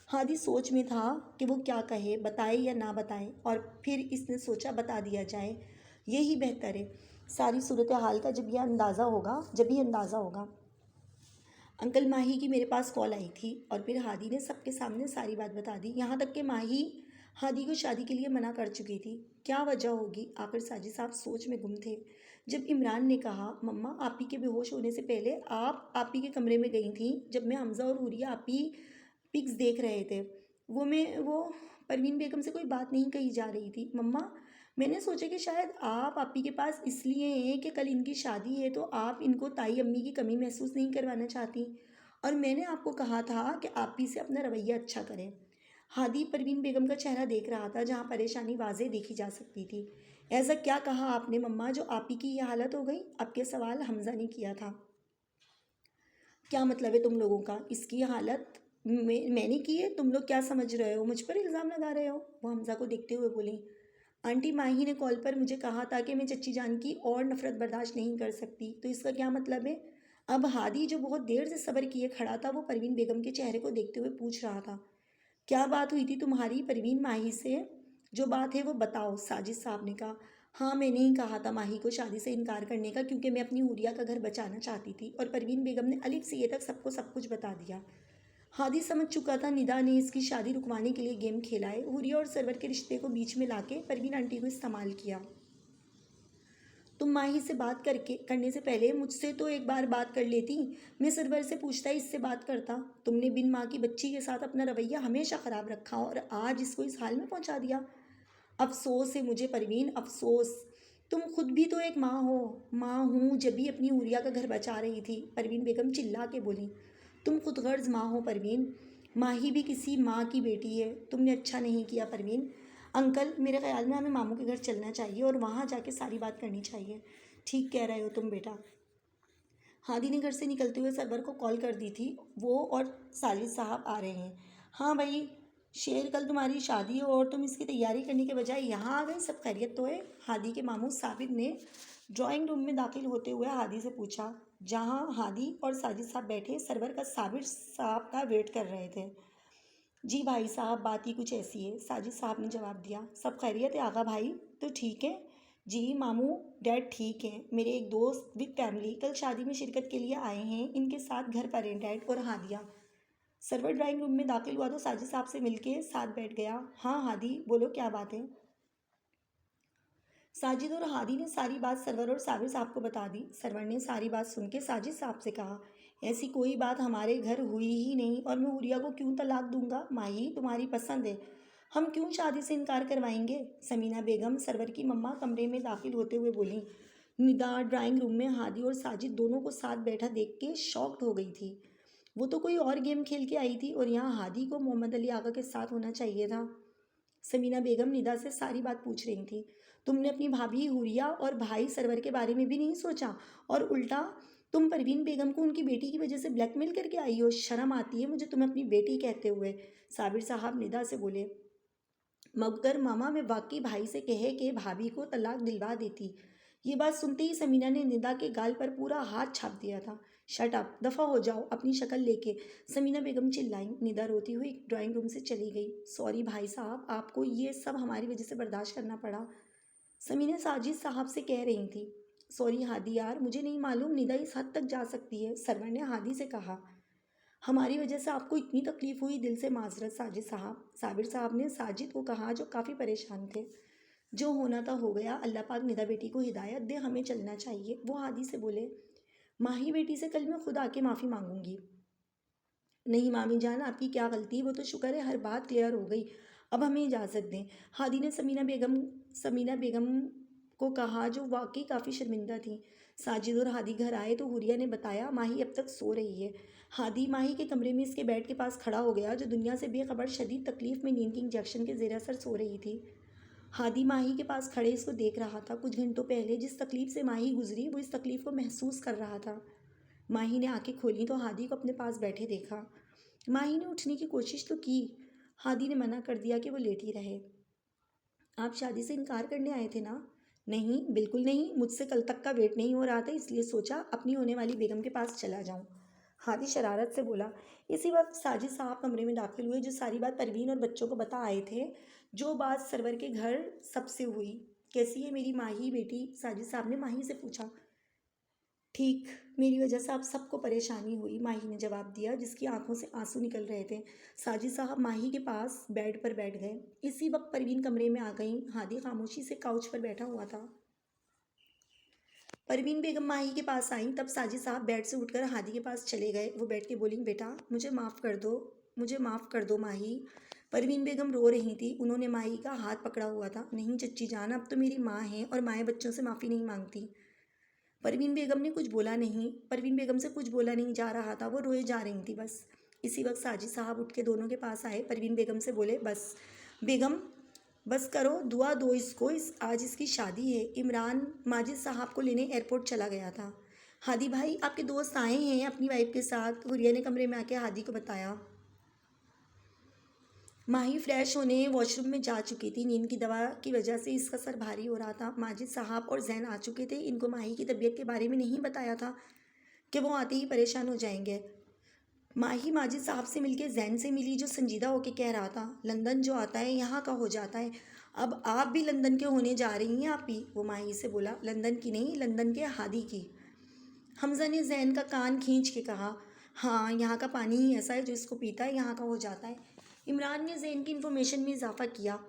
A: हादी सोच में था कि वो क्या कहे, बताए या ना बताए, और फिर इसने सोचा बता दिया जाए, यही बेहतर है। सारी सूरत हाल का जब ही अंदाज़ा होगा। अंकल, माही की मेरे पास कॉल आई थी और फिर हादी ने सबके सामने सारी बात बता दी, यहाँ तक कि माही हादी को शादी के लिए मना कर चुकी थी। क्या वजह होगी? आखिर साजिद साहब सोच में गुम थे जब इमरान ने कहा, मम्मा आप ही के बेहोश होने से पहले आप ही के कमरे में गई थी जब मैं हमज़ा और हुरिया आप ही पिक्स देख रहे थे। वो परवीन बेगम से कोई बात नहीं कही जा रही थी। मम्मा, मैंने सोचा कि शायद आप ही के पास इसलिए हैं कि कल इनकी शादी है तो आप इनको ताई अम्मी की कमी महसूस नहीं करवाना चाहती, और मैंने आपको कहा था कि आप ही से अपना रवैया अच्छा करें। हादी परवीन बेगम का चेहरा देख रहा था जहाँ परेशानी वाज़ेह देखी जा सकती थी। ऐसा क्या कहा आपने मम्मा जो आप ही की ये हालत हो गई? आपके सवाल हमजा ने किया था। क्या मतलब है तुम लोगों का? इसकी हालत मैंने की है? तुम लोग क्या समझ रहे हो? मुझ पर इल्ज़ाम लगा रहे हो? वो हमजा को देखते हुए बोली, आंटी माही ने कॉल पर मुझे कहा था कि मैं चच्ची जान की और नफरत बर्दाश्त नहीं कर सकती, तो इसका क्या मतलब है? अब हादी जो बहुत देर से सब्र किए खड़ा था वो परवीन बेगम के चेहरे को देखते हुए पूछ रहा था, क्या बात हुई थी तुम्हारी परवीन माही से? जो बात है वो बताओ। साजिद साहब ने कहा, हाँ मैंने ही कहा था माही को शादी से इनकार करने का, क्योंकि मैं अपनी हुरिया का घर बचाना चाहती थी, और परवीन बेगम ने अलिफ से ये तक सबको सब कुछ बता दिया। हादी समझ चुका था निदा ने इसकी शादी रुकवाने के लिए गेम खेला है, हुरिया और सरवर के रिश्ते को बीच में लाके परवीन आंटी को इस्तेमाल किया। तुम माही से बात करने से पहले मुझसे तो एक बार बात कर लेती। मैं सरवर से पूछता इससे बात करता। तुमने बिन माँ की बच्ची के साथ अपना रवैया हमेशा ख़राब रखा और आज इसको इस हाल में पहुँचा दिया। अफसोस है मुझे परवीन, अफसोस। तुम खुद भी तो एक माँ हो। माँ हूँ जब भी अपनी हुरिया का घर बचा रही थी, परवीन बेगम चिल्ला के बोली। तुम खुद गर्ज माँ हो परवीन, माही भी किसी माँ की बेटी है। तुमने अच्छा नहीं किया परवीन। अंकल, मेरे ख्याल में हमें मामू के घर चलना चाहिए और वहाँ जाके सारी बात करनी चाहिए। ठीक कह रहे हो तुम बेटा। हादी ने घर से निकलते हुए सरवर को कॉल कर दी थी, वो और साजिद साहब आ रहे हैं। हाँ भाई शेर, कल तुम्हारी शादी हो और तुम इसकी तैयारी करने के बजाय यहाँ आ गए, सब खैरियत तो है? हादी के मामू साबिर ने ड्राइंग रूम में दाखिल होते हुए हादी से पूछा, जहाँ हादी और साजिद साहब बैठे सरवर का साबिर साहब का वेट कर रहे थे। जी भाई साहब, बात ही कुछ ऐसी है, साजिद साहब ने जवाब दिया। सब खैरियत है आगा भाई? तो ठीक है। जी मामू डैड ठीक हैं। मेरे एक दोस्त विद फैमिली कल शादी में शिरकत के लिए आए हैं, इनके साथ घर पर हैं डैड और हादिया। सरवर ड्राइंग रूम में दाखिल हुआ तो साजिद साहब से मिलके साथ बैठ गया। हाँ हादी बोलो, क्या बात है? साजिद और हादी ने सारी बात सरवर और साबिर साहब को बता दी। सरवर ने सारी बात सुन के साजिद साहब से कहा, ऐसी कोई बात हमारे घर हुई ही नहीं और मैं हुरिया को क्यों तलाक दूंगा? माही तुम्हारी पसंद है, हम क्यों शादी से इनकार करवाएंगे? समीना बेगम सरवर की मम्मा कमरे में दाखिल होते हुए बोली। निदा ड्राइंग रूम में हादी और साजिद दोनों को साथ बैठा देख के शॉक्ड हो गई थी। वो तो कोई और गेम खेल के आई थी और यहाँ हादी को मोहम्मद अली आगा के साथ होना चाहिए था। समीना बेगम निदा से सारी बात पूछ रही थी। तुमने अपनी भाभी हुरिया और भाई सरवर के बारे में भी नहीं सोचा, और उल्टा तुम परवीन बेगम को उनकी बेटी की वजह से ब्लैकमेल करके आई हो। शर्म आती है मुझे तुम्हें अपनी बेटी कहते हुए। साबिर साहब निदा से बोले, मगर मामा मैं वाकई भाई से कहे कि भाभी को तलाक दिलवा देती। ये बात सुनते ही समीना ने निदा के गाल पर पूरा हाथ छाप दिया था। शट अप, दफ़ा हो जाओ अपनी शक्ल लेके, समीना बेगम चिल्लाई। निदा रोती हुई ड्राइंग रूम से चली गई। सॉरी भाई साहब, आपको ये सब हमारी वजह से बर्दाश्त करना पड़ा, समीना साजिद साहब से कह रही थी। सॉरी हादी यार, मुझे नहीं मालूम निदा इस हद तक जा सकती है, सरवर ने हादी से कहा। हमारी वजह से आपको इतनी तकलीफ हुई, दिल से माजरत साजिद साहब, साबिर साहब ने साजिद को कहा जो काफ़ी परेशान थे। जो होना था हो गया, अल्लाह पाक निदा बेटी को हिदायत दे, हमें चलना चाहिए। वो हादी से बोले, माही बेटी से कल मैं खुद आके माफ़ी मांगूंगी। नहीं मामी जान, आपकी क्या गलती? वो तो शुक्र है हर बात क्लियर हो गई, अब हमें इजाज़त दें। हादी ने समीना बेगम को कहा जो वाकई काफ़ी शर्मिंदा थी। साजिद और हादी घर आए तो हुरिया ने बताया माही अब तक सो रही है। हादी माही के कमरे में इसके बेड के पास खड़ा हो गया जो दुनिया से बेखबर शदीद तकलीफ़ में नींद के इंजेक्शन के ज़ेर असर सो रही थी। हादी माही के पास खड़े इसको देख रहा था। कुछ घंटों पहले जिस तकलीफ़ से माही गुजरी वो इस तकलीफ़ को महसूस कर रहा था। माही ने आंखें खोली तो हादी को अपने पास बैठे देखा। माही ने उठने की कोशिश तो की, हादी ने मना कर दिया कि वो लेटी रहे। आप शादी से इनकार करने आए थे ना? नहीं बिल्कुल नहीं, मुझसे कल तक का वेट नहीं हो रहा था, इसलिए सोचा अपनी होने वाली बेगम के पास चला जाऊं। हादी शरारत से बोला। इसी वक्त साजिद साहब कमरे में दाखिल हुए, जो सारी बात परवीन और बच्चों को बता आए थे, जो बात सरवर के घर सबसे हुई। कैसी है मेरी माही बेटी? साजिद साहब ने माही से पूछा। ठीक, मेरी वजह से आप सबको परेशानी हुई, माही ने जवाब दिया, जिसकी आंखों से आंसू निकल रहे थे। साजिद साहब माही के पास बेड पर बैठ गए। इसी वक्त परवीन कमरे में आ गई। हादी खामोशी से काउच पर बैठा हुआ था। परवीन बेगम माही के पास आई, तब साजिद साहब बेड से उठकर हादी के पास चले गए। वो बैठ के बोली, बेटा मुझे माफ़ कर दो, मुझे माफ़ कर दो माही। परवीन बेगम रो रही थी। उन्होंने माही का हाथ पकड़ा हुआ था। नहीं चच्ची जान, अब तो मेरी माँ हैं और माएँ बच्चों से माफ़ी नहीं मांगती। परवीन बेगम ने कुछ बोला नहीं। परवीन बेगम से कुछ बोला नहीं जा रहा था, वो रोए जा रही थी बस। इसी वक्त साजिद साहब उठ के दोनों के पास आए। परवीन बेगम से बोले, बस बेगम बस करो, दुआ दो इसको, आज इसकी शादी है। इमरान माजिद साहब को लेने एयरपोर्ट चला गया था। हादी भाई, आपके दोस्त आए हैं अपनी वाइफ के साथ, हुरिया ने कमरे में आके हादी को बताया। माही फ्रेश होने वॉशरूम में जा चुकी थी। नींद की दवा की वजह से इसका सर भारी हो रहा था। माजिद साहब और जैन आ चुके थे। इनको माही की तबीयत के बारे में नहीं बताया था कि वो आते ही परेशान हो जाएंगे। माही माजिद साहब से मिलके जैन से मिली, जो संजीदा होके कह रहा था, लंदन जो आता है यहाँ का हो जाता है। अब आप भी लंदन के होने जा रही हैं आप ही, वो माही से बोला। लंदन की नहीं, लंदन के हादी की। हमजा ने जैन का कान खींच के कहा, हाँ यहाँ का पानी ही ऐसा है, जो इसको पीता है यहाँ का हो जाता है। इमरान ने जैन की इन्फॉर्मेशन में इजाफा किया।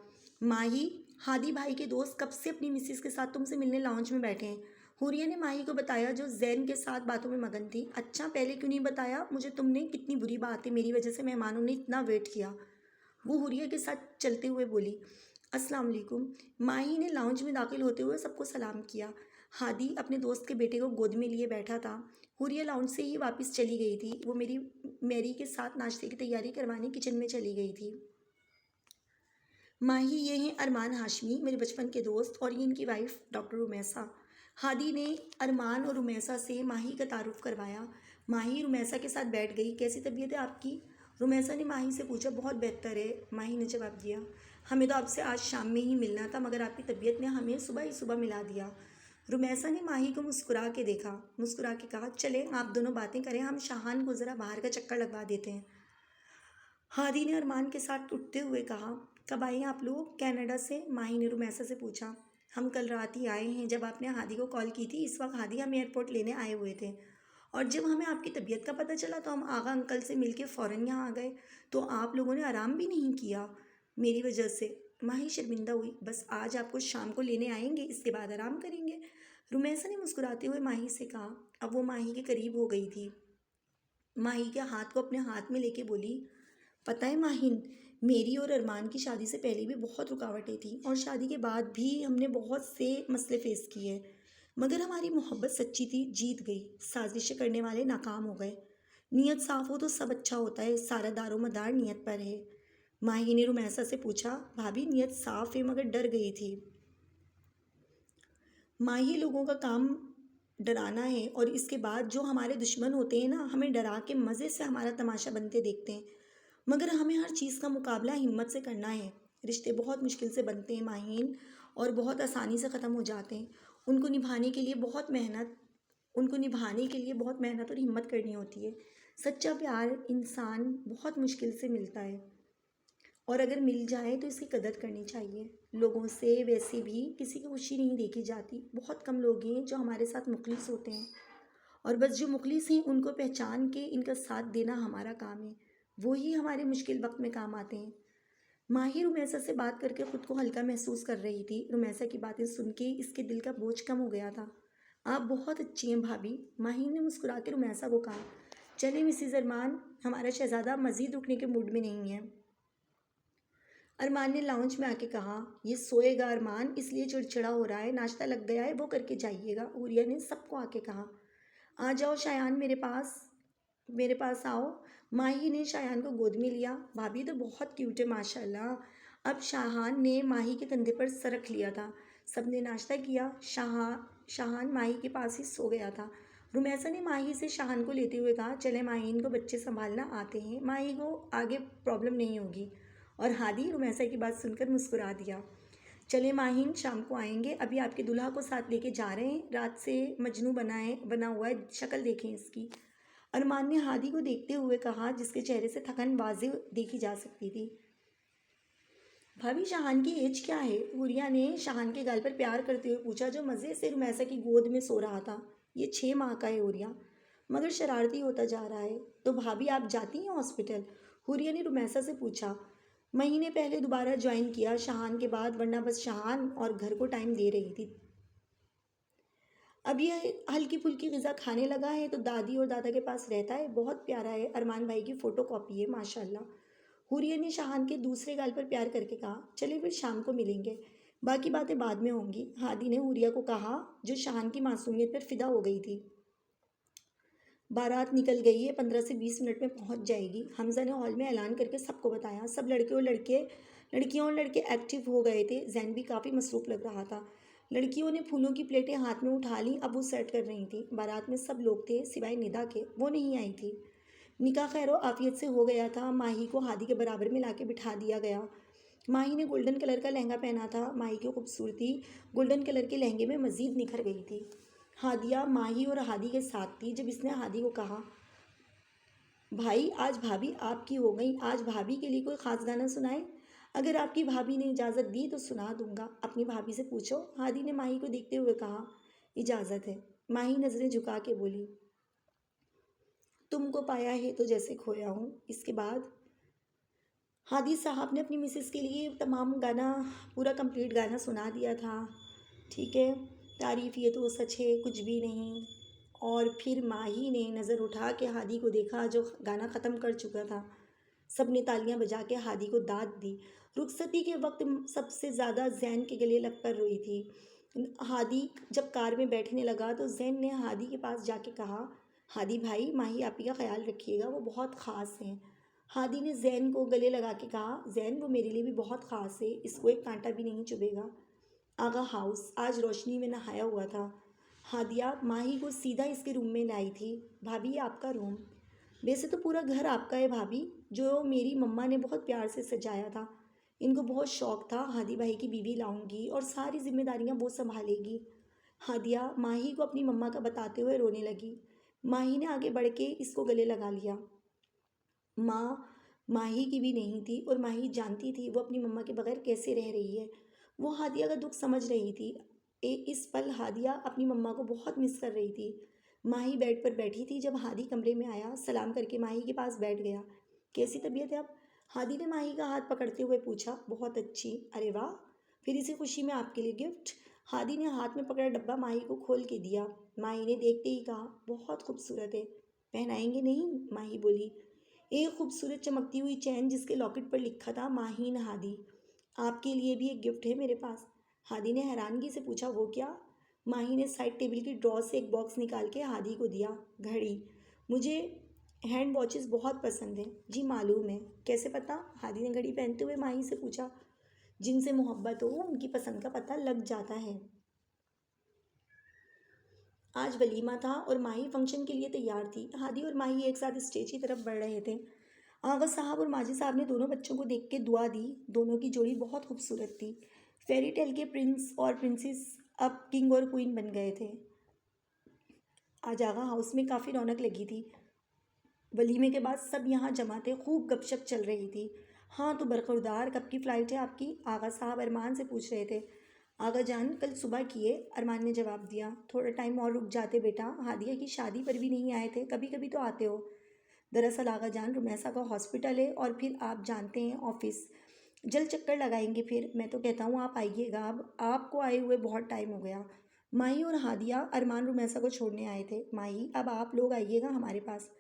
A: माही, हादी भाई के दोस्त कब से अपनी मिसेस के साथ तुमसे मिलने लाउंज में बैठे हैं। हुरिया ने माही को बताया, जो जैन के साथ बातों में मगन थी। अच्छा, पहले क्यों नहीं बताया मुझे तुमने? कितनी बुरी बात है, मेरी वजह से मेहमानों ने इतना वेट किया। वो हुरिया के साथ चलते हुए बोली। अस्सलाम वालेकुम। माही ने लाउंज में दाखिल होते हुए सबको सलाम किया। हादी अपने दोस्त के बेटे को गोद में लिए बैठा था। हुरिया लाउंज से ही वापस चली गई थी। वो मैरी के साथ नाश्ते की तैयारी करवाने किचन में चली गई थी। माही, ये हैं अरमान हाशमी, मेरे बचपन के दोस्त, और ये इनकी वाइफ डॉक्टर रुमैसा। हादी ने अरमान और रुमैसा से माही का तारुफ करवाया। माही रुमैसा के साथ बैठ गई। कैसी तबीयत है आपकी? रुमैसा ने माही से पूछा। बहुत बेहतर है, माही ने जवाब दिया। हमें तो आपसे आज शाम में ही मिलना था, मगर आपकी तबीयत ने हमें सुबह ही सुबह मिला दिया। रुमैसा ने माही को मुस्कुरा के देखा, मुस्कुरा के कहा, चले आप दोनों बातें करें, हम शाहान को ज़रा बाहर का चक्कर लगवा देते हैं। हादी ने अरमान के साथ उठते हुए कहा। कब आए आप लोग कनाडा से? माही ने रुमैसा से पूछा। हम कल रात ही आए हैं, जब आपने हादी को कॉल की थी। इस वक्त हादी हम एयरपोर्ट लेने आए हुए थे, और जब हमें आपकी तबीयत का पता चला तो हम आगा अंकल से मिलके फ़ौरन यहाँ आ गए। तो आप लोगों ने आराम भी नहीं किया मेरी वजह से। माही शर्मिंदा हुई। बस आज आपको शाम को लेने आएंगे, इसके बाद आराम करेंगे, रुमैसा ने मुस्कुराते हुए माही से कहा। अब वो माही के करीब हो गई थी। माही के हाथ को अपने हाथ में लेके बोली, पता है माहिन, मेरी और अरमान की शादी से पहले भी बहुत रुकावटें थी, और शादी के बाद भी हमने बहुत से मसले फेस किए, मगर हमारी मोहब्बत सच्ची थी, जीत गई। साजिशें करने वाले नाकाम हो गए। नीयत साफ़ हो तो सब अच्छा होता है, सारा दारो मदार नीयत पर है। माही ने रुमैसा से पूछा। भाभी, नीयत साफ़ है मगर डर गई थी। माही, लोगों का काम डराना है, और इसके बाद जो हमारे दुश्मन होते हैं ना, हमें डरा के मज़े से हमारा तमाशा बनते देखते हैं, मगर हमें हर चीज़ का मुकाबला हिम्मत से करना है। रिश्ते बहुत मुश्किल से बनते हैं माहीन, और बहुत आसानी से ख़त्म हो जाते हैं। उनको निभाने के लिए बहुत मेहनत और हिम्मत करनी होती है। सच्चा प्यार इंसान बहुत मुश्किल से मिलता है, और अगर मिल जाए तो इसकी कदर करनी चाहिए। लोगों से वैसे भी किसी की खुशी नहीं देखी जाती। बहुत कम लोग हैं जो हमारे साथ मुखलिस होते हैं, और बस जो मुखलिस हैं उनको पहचान के इनका साथ देना हमारा काम है। वो ही हमारे मुश्किल वक्त में काम आते हैं। माही रुमैसा से बात करके ख़ुद को हल्का महसूस कर रही थी। रुमैसा की बातें सुन के इसके दिल का बोझ कम हो गया था। आप बहुत अच्छी हैं भाभी, माही ने मुस्कुरा के रुमैसा को कहा। चले मिसिज अरमान, हमारा शहज़ादा मज़ीद रुकने के मूड में नहीं है। अरमान ने लाउंज में आके कहा। ये सोएगा अरमान, इसलिए चिड़चिड़ा हो रहा है, नाश्ता लग गया है, वो करके जाइएगा। हुरिया ने सबको आके कहा। आ जाओ शायान, मेरे पास आओ। माही ने शायान को गोद में लिया। भाभी तो बहुत क्यूट है माशाल्लाह। अब शाहान ने माही के कंधे पर सर रख लिया था। सबने नाश्ता किया। शाहान माही के पास ही सो गया था। रुमैसा ने माही से शाहान को लेते हुए कहा, चले माही, इनको बच्चे संभालना आते हैं, माही को आगे प्रॉब्लम नहीं होगी। और हादी रुमैसा की बात सुनकर मुस्कुरा दिया। चले माहीन, शाम को आएंगे, अभी आपके दूल्हा को साथ लेके जा रहे हैं, रात से मजनू बना हुआ है, शक्ल देखें इसकी। अरमान ने हादी को देखते हुए कहा, जिसके चेहरे से थकन वाज़ेह देखी जा सकती थी। भाभी, शाहान की एज क्या है? हुरिया ने शाहान के गाल पर प्यार करते हुए पूछा, जो मज़े से रुमैसा की गोद में सो रहा था। ये 6 माह का है हुरिया, मगर शरारती होता जा रहा है। तो भाभी, आप जाती हैं हॉस्पिटल? हुरिया ने रुमैसा से पूछा। महीने पहले दोबारा ज्वाइन किया शाहान के बाद, वरना बस शाहान और घर को टाइम दे रही थी। अब यह हल्की फुल्की ग़िज़ा खाने लगा है तो दादी और दादा के पास रहता है। बहुत प्यारा है, अरमान भाई की फ़ोटो कॉपी है माशाल्लाह। हुरिया ने शाहान के दूसरे गाल पर प्यार करके कहा, चलिए फिर शाम को मिलेंगे, बाकी बातें बाद में होंगी। हादी ने हुरिया को कहा, जो शाहान की मासूमियत पर फिदा हो गई थी। बारात निकल गई है, 15 से 20 मिनट में पहुंच जाएगी। हमजा ने हॉल में ऐलान करके सबको बताया। सब लड़कियां और लड़के एक्टिव हो गए थे। जैन भी काफ़ी मसरूफ़ लग रहा था। लड़कियों ने फूलों की प्लेटें हाथ में उठा लीं, अब वो सेट कर रही थी। बारात में सब लोग थे सिवाय निदा के, वो नहीं आई थी। निकाह खैर आफियत से हो गया था। माही को हादी के बराबर में लाके बिठा दिया गया। माही ने गोल्डन कलर का लहंगा पहना था। माही की खूबसूरती गोल्डन कलर के लहंगे में मज़ीद निखर गई थी। हादिया माही और हादी के साथ थी। जब इसने हादी को कहा, भाई आज भाभी आपकी हो गई, आज भाभी के लिए कोई ख़ास गाना सुनाए? अगर आपकी भाभी ने इजाज़त दी तो सुना दूंगा, अपनी भाभी से पूछो। हादी ने माही को देखते हुए कहा, इजाज़त है। माही नज़रें झुका के बोली, तुमको पाया है तो जैसे खोया हूँ। इसके बाद हादी साहब ने अपनी मिसेस के लिए तमाम गाना, पूरा कंप्लीट गाना सुना दिया था। ठीक है, तारीफ़ ये तो सच है कुछ भी नहीं। और फिर माही ने नज़र उठा के हादी को देखा, जो गाना ख़त्म कर चुका था। सब ने तालियां बजा के हादी को दाद दी। रुखसती के वक्त सबसे ज़्यादा जैन के गले लग कर रोई थी। हादी जब कार में बैठने लगा तो जैन ने हादी के पास जाके कहा, हादी भाई, माही आपी का ख्याल रखिएगा, वो बहुत ख़ास हैं। हादी ने जैन को गले लगा के कहा, जैन वो मेरे लिए भी बहुत ख़ास है, इसको एक कांटा भी नहीं चुभेगा। आगा हाउस आज रोशनी में नहाया हुआ था। हादिया माही को सीधा इसके रूम में लाई थी। भाभी, ये आपका रूम। वैसे तो पूरा घर आपका है भाभी, जो मेरी मम्मा ने बहुत प्यार से सजाया था। इनको बहुत शौक था हादी भाई की बीवी लाऊंगी और सारी जिम्मेदारियां वो संभालेगी। हादिया माही को अपनी मम्मा का बताते हुए रोने लगी। माही ने आगे बढ़ के इसको गले लगा लिया। माँ माही की भी नहीं थी और माही जानती थी वो अपनी मम्मा के बगैर कैसे रह रही है। वो हादिया का दुख समझ रही थी। इस पल हादिया अपनी मम्मा को बहुत मिस कर रही थी। माही बेड पर बैठी थी। जब हादी कमरे में आया, सलाम करके माही के पास बैठ गया। कैसी तबीयत है अब? हादी ने माही का हाथ पकड़ते हुए पूछा। बहुत अच्छी। अरे वाह, फिर इसी खुशी में आपके लिए गिफ्ट। हादी ने हाथ में पकड़ा डब्बा माही को खोल के दिया। माही ने देखते ही कहा, बहुत खूबसूरत है, पहनाएंगे नहीं? माही बोली। एक खूबसूरत चमकती हुई चैन जिसके लॉकेट पर लिखा था माहीन हादी। आपके लिए भी एक गिफ्ट है मेरे पास। हादी ने हैरानगी से पूछा, वो क्या? माही ने साइड टेबल की ड्रॉ से एक बॉक्स निकाल के हादी को दिया। घड़ी। मुझे हैंड वॉचेस बहुत पसंद हैं। जी मालूम है। कैसे पता? हादी ने घड़ी पहनते हुए माही से पूछा। जिनसे मोहब्बत हो उनकी पसंद का पता लग जाता है। आज वलीमा था और माही फंक्शन के लिए तैयार थी। हादी और माही एक साथ स्टेज की तरफ बढ़ रहे थे। आगा साहब और माजी साहब ने दोनों बच्चों को देख के दुआ दी। दोनों की जोड़ी बहुत खूबसूरत थी। फेरी टेल के प्रिंस और प्रिंसेस अब किंग और क्वीन बन गए थे। आज आगा हाउस में काफ़ी रौनक लगी थी। वलीमे के बाद सब यहाँ जमा थे। खूब गपशप चल रही थी। हाँ तो बरखुरदार, कब की फ़्लाइट है आपकी? आगा साहब अरमान से पूछ रहे थे। आगा जान कल सुबह की है, अरमान ने जवाब दिया। थोड़ा टाइम और रुक जाते बेटा, हादिया की शादी पर भी नहीं आए थे, कभी कभी तो आते हो। दरअसल आगा जान, रुमैसा का हॉस्पिटल है और फिर आप जानते हैं ऑफिस। जल्द चक्कर लगाएंगे फिर। मैं तो कहता हूँ आप आइएगा, अब आपको आए हुए बहुत टाइम हो गया। माही और हादिया अरमान रुमैसा को छोड़ने आए थे। माही, अब आप लोग आइएगा हमारे पास।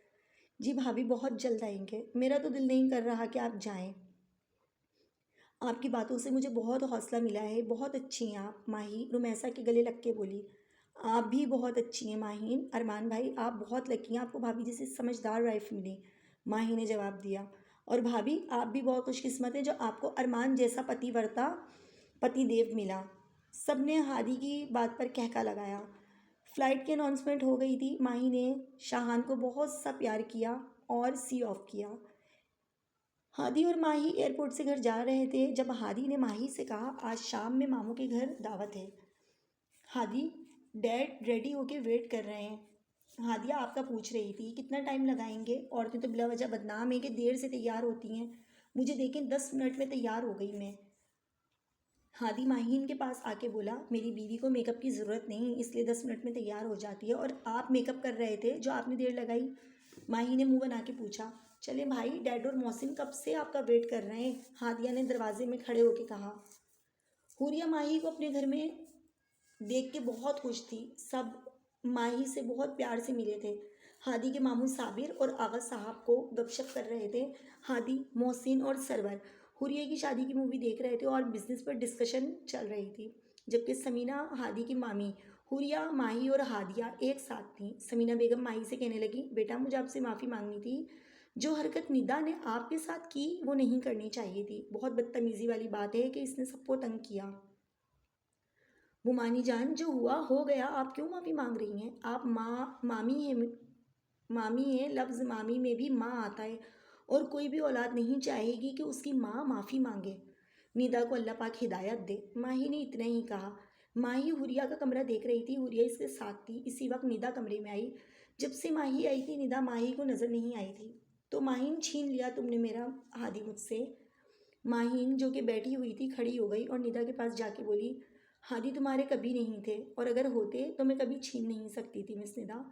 A: जी भाभी, बहुत जल्द आएंगे। मेरा तो दिल नहीं कर रहा कि आप जाएं। आपकी बातों से मुझे बहुत हौसला मिला है। बहुत अच्छी हैं आप। माही रुमैसा के गले लग के बोली। आप भी बहुत अच्छी हैं माहीन। अरमान भाई, आप बहुत लकी हैं, आपको भाभी जैसी समझदार वाइफ मिली। माही ने जवाब दिया। और भाभी, आप भी बहुत खुशकिस्मत हैं जो आपको अरमान जैसा पतिवर्ता पतिदेव मिला। सब ने हादी की बात पर कहका लगाया। फ़्लाइट की अनाउंसमेंट हो गई थी। माही ने शाहान को बहुत सा प्यार किया और सी ऑफ किया। हादी और माही एयरपोर्ट से घर जा रहे थे जब हादी ने माही से कहा, आज शाम में मामू के घर दावत है। हादी, डैड रेडी होके वेट कर रहे हैं। हादिया आपका पूछ रही थी कितना टाइम लगाएंगे, औरतें तो बिला वजह बदनाम है कि देर से तैयार होती हैं, मुझे देखें 10 मिनट में तैयार हो गई मैं। हादी माहीन के पास आके बोला, मेरी बीवी को मेकअप की ज़रूरत नहीं, इसलिए 10 मिनट में तैयार हो जाती है, और आप मेकअप कर रहे थे जो आपने देर लगाई। माही ने मुंह बना के पूछा। चले भाई, डैड और मोहसिन कब से आपका वेट कर रहे हैं, हादिया ने दरवाजे में खड़े होकर कहा। हुरिया माही को अपने घर में देख के बहुत खुश थी। सब माही से बहुत प्यार से मिले थे। हादी के मामू साबिर और आगा साहब को गपशप कर रहे थे। हादी, मोहसिन और सरवर हुरिया की शादी की मूवी देख रहे थे और बिजनेस पर डिस्कशन चल रही थी, जबकि समीना, हादी की मामी, हुरिया, माही और हादिया एक साथ थी। समीना बेगम माही से कहने लगी, बेटा मुझे आपसे माफ़ी मांगनी थी, जो हरकत निदा ने आपके साथ की वो नहीं करनी चाहिए थी। बहुत बदतमीज़ी वाली बात है कि इसने सबको तंग किया। मुमानी जान, जो हुआ हो गया, आप क्यों माफ़ी मांग रही हैं? आप मामी हैं। मामी है, लफ्ज़ मामी में भी माँ आता है, और कोई भी औलाद नहीं चाहेगी कि उसकी माँ माफ़ी मांगे। निदा को अल्लाह पाक हिदायत दे। माही ने इतना ही कहा। माही हुरिया का कमरा देख रही थी, हुरिया इसके साथ थी। इसी वक्त निदा कमरे में आई। जब से माही आई थी निदा माही को नज़र नहीं आई थी। तो माहीन, छीन लिया तुमने मेरा हादी मुझसे। माहीन जो कि बैठी हुई थी खड़ी हो गई और निदा के पास जाके बोली, हादी तुम्हारे कभी नहीं थे, और अगर होते तो मैं कभी छीन नहीं सकती थी मिस निदा।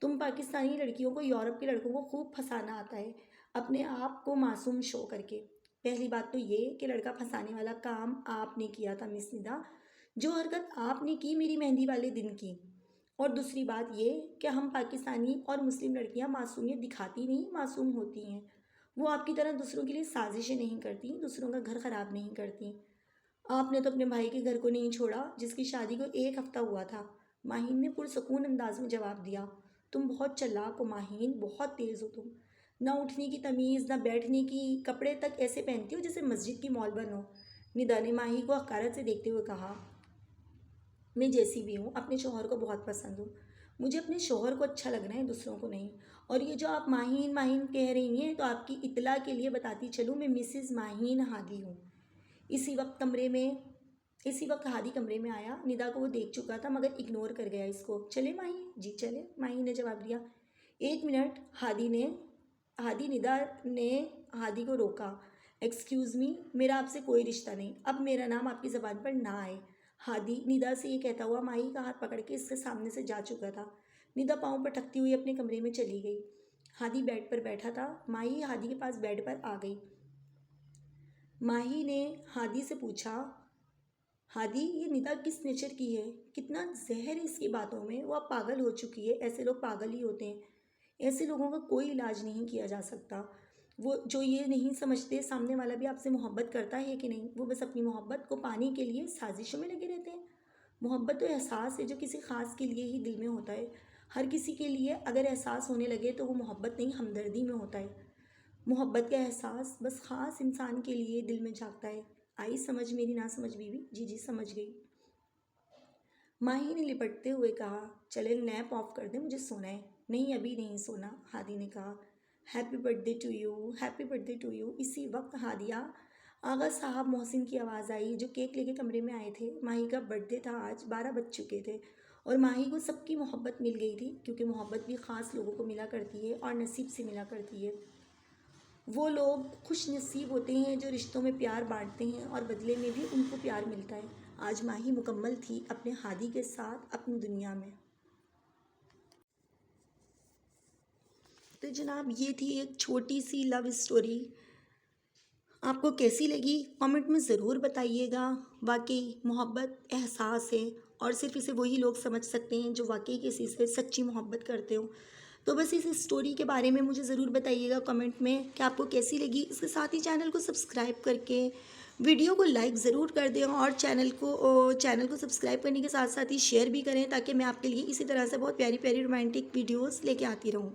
A: तुम पाकिस्तानी लड़कियों को यूरोप के लड़कों को खूब फंसाना आता है, अपने आप को मासूम शो करके। पहली बात तो ये कि लड़का फंसाने वाला काम आपने किया था मिस निदा, जो हरकत आपने की मेरी मेहंदी वाले दिन की। और दूसरी बात ये कि हम पाकिस्तानी और मुस्लिम लड़कियां मासूमियत दिखाती नहीं, मासूम होती हैं। वो आपकी तरह दूसरों के लिए साजिशें नहीं करती, दूसरों का घर ख़राब नहीं करती। आपने तो अपने भाई के घर को नहीं छोड़ा, जिसकी शादी को 1 हफ्ता हुआ था। माहीन ने पुरसकून अंदाज में जवाब दिया। तुम बहुत चालाक हो माहीन, बहुत तेज़ हो तुम। ना उठने की तमीज़, ना बैठने की, कपड़े तक ऐसे पहनती हो जैसे मस्जिद की मौलबन हो। निदा ने माही को हकारत से देखते हुए कहा, मैं जैसी भी हूँ अपने शोहर को बहुत पसंद हूँ। मुझे अपने शोहर को अच्छा लगना है, दूसरों को नहीं। और ये जो आप माहीन माहीन कह रही हैं, तो आपकी इतला के लिए बताती चलूँ, मैं मिसिज़ माहीन हादी हूँ। इसी वक्त कमरे में इसी वक्त हादी कमरे में आया। निदा को वो देख चुका था मगर इग्नोर कर गया इसको। चले माही? जी चले, माही ने जवाब दिया। 1 मिनट, हादी निदा ने हादी को रोका। एक्सक्यूज़ मी, मेरा आपसे कोई रिश्ता नहीं, अब मेरा नाम आपकी ज़बान पर ना आए। हादी निदा से ये कहता हुआ माही का हाथ पकड़ के इसके सामने से जा चुका था। निदा पाँव पर ठकती हुई अपने कमरे में चली गई। हादी बेड पर बैठा था। माही हादी के पास बेड पर आ गई। माही ने हादी से पूछा, हादी ये निदा किस नेचर की है, कितना जहर है इसकी बातों में, वो अब पागल हो चुकी है। ऐसे लोग पागल ही होते हैं, ऐसे लोगों का कोई इलाज नहीं किया जा सकता। वो जो ये नहीं समझते सामने वाला भी आपसे मोहब्बत करता है कि नहीं, वो बस अपनी मोहब्बत को पाने के लिए साजिशों में लगे रहते हैं। मोहब्बत तो एहसास है जो किसी ख़ास के लिए ही दिल में होता है। हर किसी के लिए अगर एहसास होने लगे तो वो मोहब्बत नहीं, हमदर्दी में होता है। मोहब्बत का एहसास बस ख़ास इंसान के लिए दिल में जागता है। आई समझ मेरी ना समझ बीवी? जी जी समझ गई। माही ने लिपटते हुए कहा, चले लैंप ऑफ कर दे, मुझे सोना है। नहीं अभी नहीं सोना, हादी ने कहा। Happy birthday to you, happy birthday to you. इसी वक्त हादिया, आगा साहब, मोहसिन की आवाज़ आई जो केक लेके कमरे में आए थे। माही का बर्थडे था आज, 12 बज चुके थे और माही को सबकी मोहब्बत मिल गई थी, क्योंकि मोहब्बत भी ख़ास लोगों को मिला करती है और नसीब से मिला करती है। वो लोग खुश नसीब होते हैं जो रिश्तों में प्यार बांटते हैं और बदले में भी उनको प्यार मिलता है। आज माही मुकम्मल थी अपने हादी के साथ अपनी दुनिया में। तो जनाब, ये थी एक छोटी सी लव स्टोरी। आपको कैसी लगी कमेंट में ज़रूर बताइएगा। वाकई मोहब्बत एहसास है और सिर्फ इसे वही लोग समझ सकते हैं जो वाकई किसी से सच्ची मोहब्बत करते हो। तो बस इस स्टोरी के बारे में मुझे ज़रूर बताइएगा कमेंट में कि आपको कैसी लगी। इसके साथ ही चैनल को सब्सक्राइब करके वीडियो को लाइक ज़रूर कर दें और चैनल को सब्सक्राइब करने के साथ साथ ही शेयर भी करें, ताकि मैं आपके लिए इसी तरह से बहुत प्यारी प्यारी रोमांटिक वीडियोज़ लेके आती रहूँ।